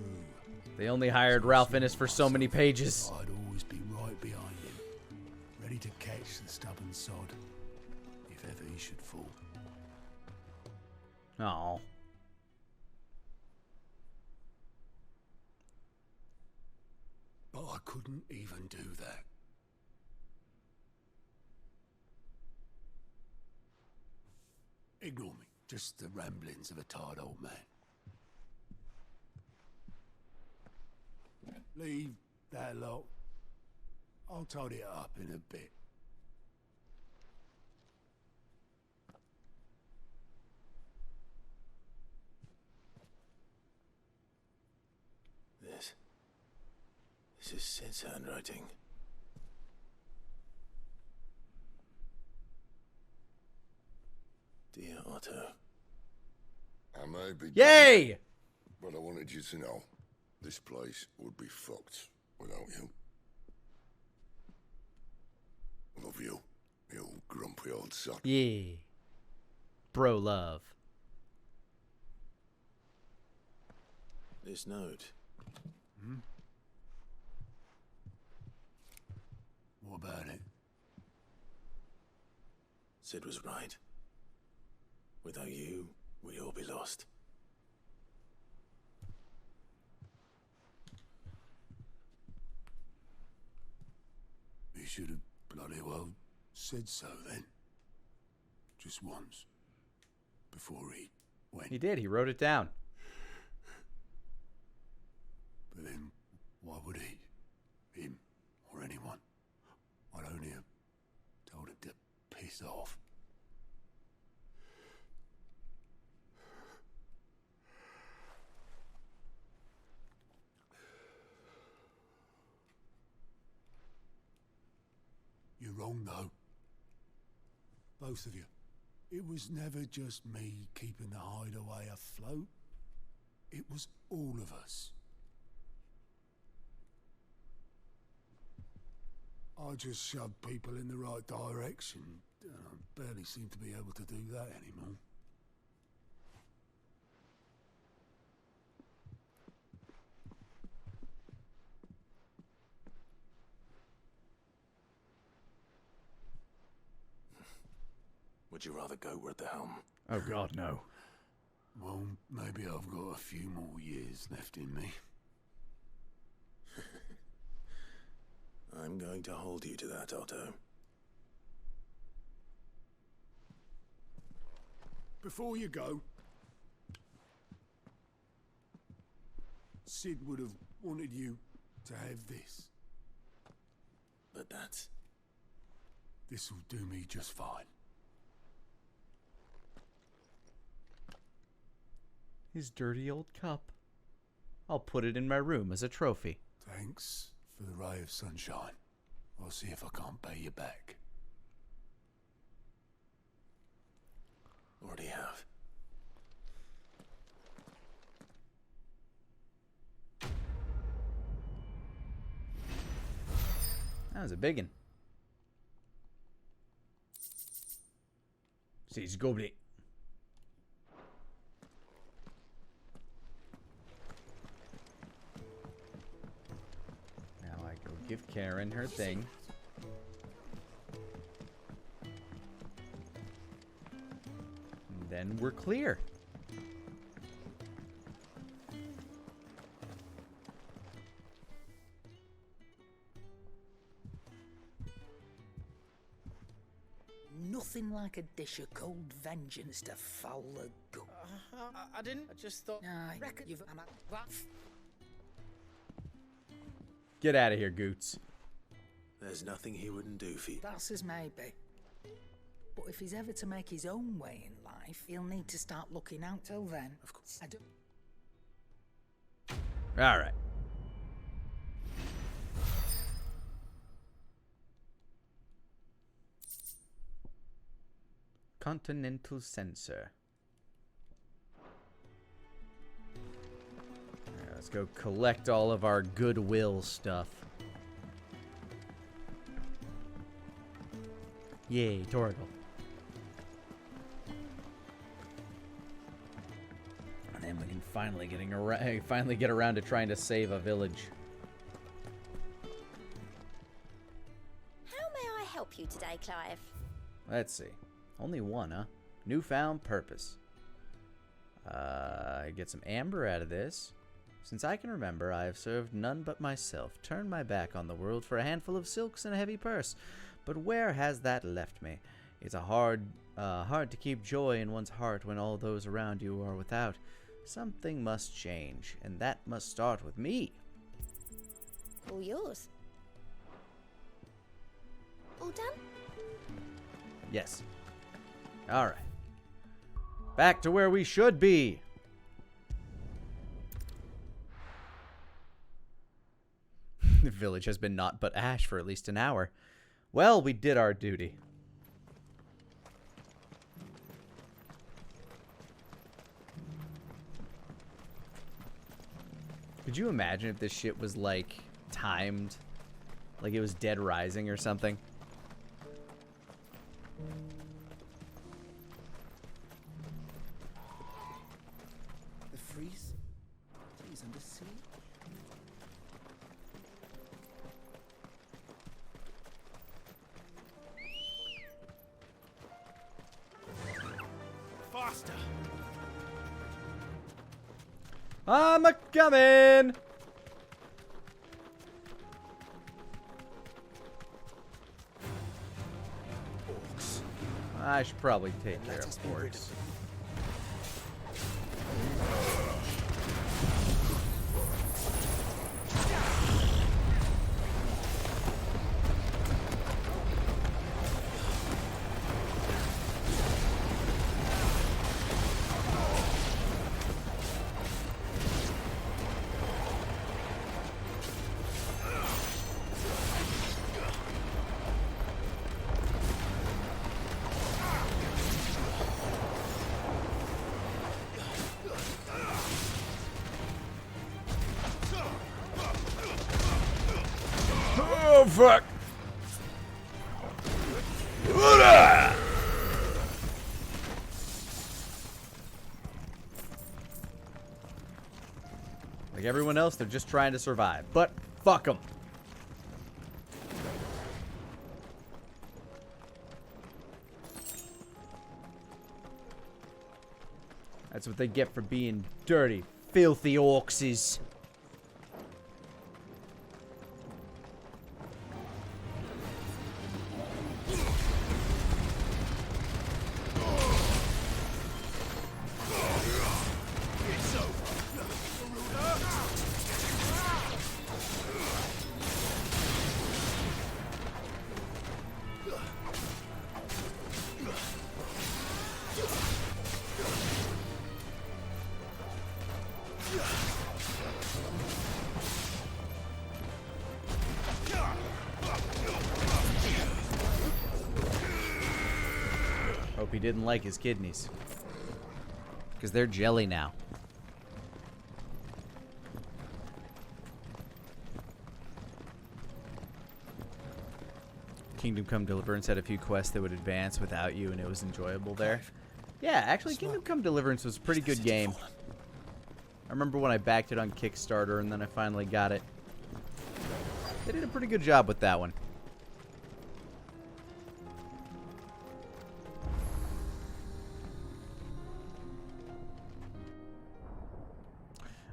They only hired Ralph Innes for so many pages. I'd always be right behind him, ready to catch the stubborn sod, if ever he should fall. Oh. couldn't even do that. Ignore me. Just the ramblings of a tired old man. Leave that lot. I'll tidy it up in a bit. This is Sid's handwriting. Dear Otto. I may be Yay! dead, but I wanted you to know this place would be fucked without you. Love you, you grumpy old son. Yeah. Bro love. This note. What about it? Sid was right. Without you, we'd all be lost. He should have bloody well said so then. Just once. Before he went. He did. He wrote it down. But then, why would he? Him or anyone? I'd only have told him to piss off. You're wrong, though. Both of you. It was never just me keeping the hideaway afloat. It was all of us. I just shoved people in the right direction. I barely seem to be able to do that anymore. Would you rather go at the helm? Oh God, no. Well, maybe I've got a few more years left in me. I'm going to hold you to that, Otto. Before you go, Sid would have wanted you to have this. But that's... This'll do me just fine. His dirty old cup. I'll put it in my room as a trophy. Thanks for the ray of sunshine. I'll see if I can't pay you back. Already have. That was a big one. Seize goblet. Now I go give Karen her thing. And then we're clear. Nothing like a dish of cold vengeance to foul the gut. I didn't. I just thought. I reckon you've. Get out of here, Goots. There's nothing he wouldn't do for you. That's as maybe. But if he's ever to make his own way in life, he'll need to start looking out till then. Of course. I don't... All right. Continental sensor. Alright, let's go collect all of our goodwill stuff. Yay, Torgal. And then we can finally get around to trying to save a village. How may I help you today, Clive? Let's see. Only one, huh? Newfound purpose. Get some amber out of this. Since I can remember, I have served none but myself, turned my back on the world for a handful of silks and a heavy purse. But where has that left me? It's hard to keep joy in one's heart when all those around you are without. Something must change, and that must start with me. All yours. All done? Yes. All right. Back to where we should be. The village has been naught but ash for at least an hour. Well, we did our duty. Could you imagine if this shit was, like, timed? Like it was Dead Rising or something? The freeze? He's under sea? Faster! I'm a-comin'! I should probably take care of orcs. Oh, fuck! Like everyone else, they're just trying to survive. But fuck them. That's what they get for being dirty, filthy orcses. Hope he didn't like his kidneys. Because they're jelly now. Kingdom Come Deliverance had a few quests that would advance without you, and it was enjoyable there. Yeah, actually, Kingdom Come Deliverance was a pretty good game. I remember when I backed it on Kickstarter, and then I finally got it. They did a pretty good job with that one.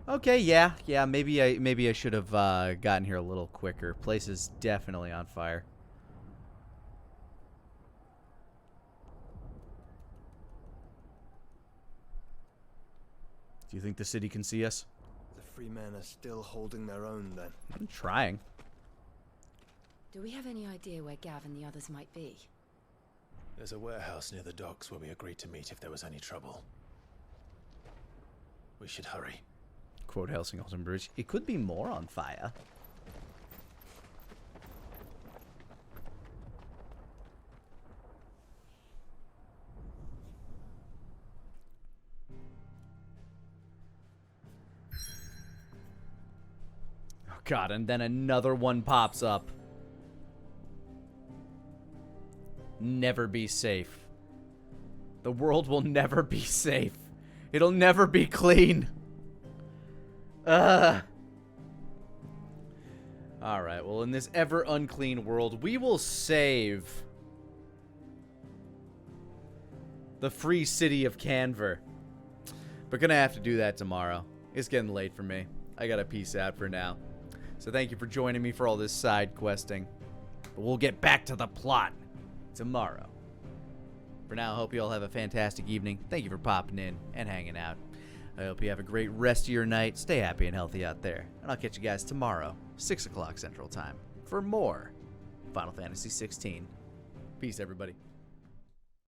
Okay, yeah, maybe I should have gotten here a little quicker. Place is definitely on fire. Do you think the city can see us? The free men are still holding their own, then. I'm trying. Do we have any idea where Gav and the others might be? There's a warehouse near the docks where we agreed to meet if there was any trouble. We should hurry. Quote Helsingholm Bridge. It could be more on fire. Oh god, and then another one pops up. Never be safe. The world will never be safe. It'll never be clean. Alright, well, in this ever unclean world, we will save the free city of Canver. But gonna have to do that tomorrow. It's getting late for me. I gotta peace out for now. So thank you for joining me for all this side questing. But we'll get back to the plot tomorrow. For now, I hope you all have a fantastic evening. Thank you for popping in and hanging out. I hope you have a great rest of your night. Stay happy and healthy out there. And I'll catch you guys tomorrow, 6 o'clock Central Time, for more Final Fantasy XVI. Peace, everybody.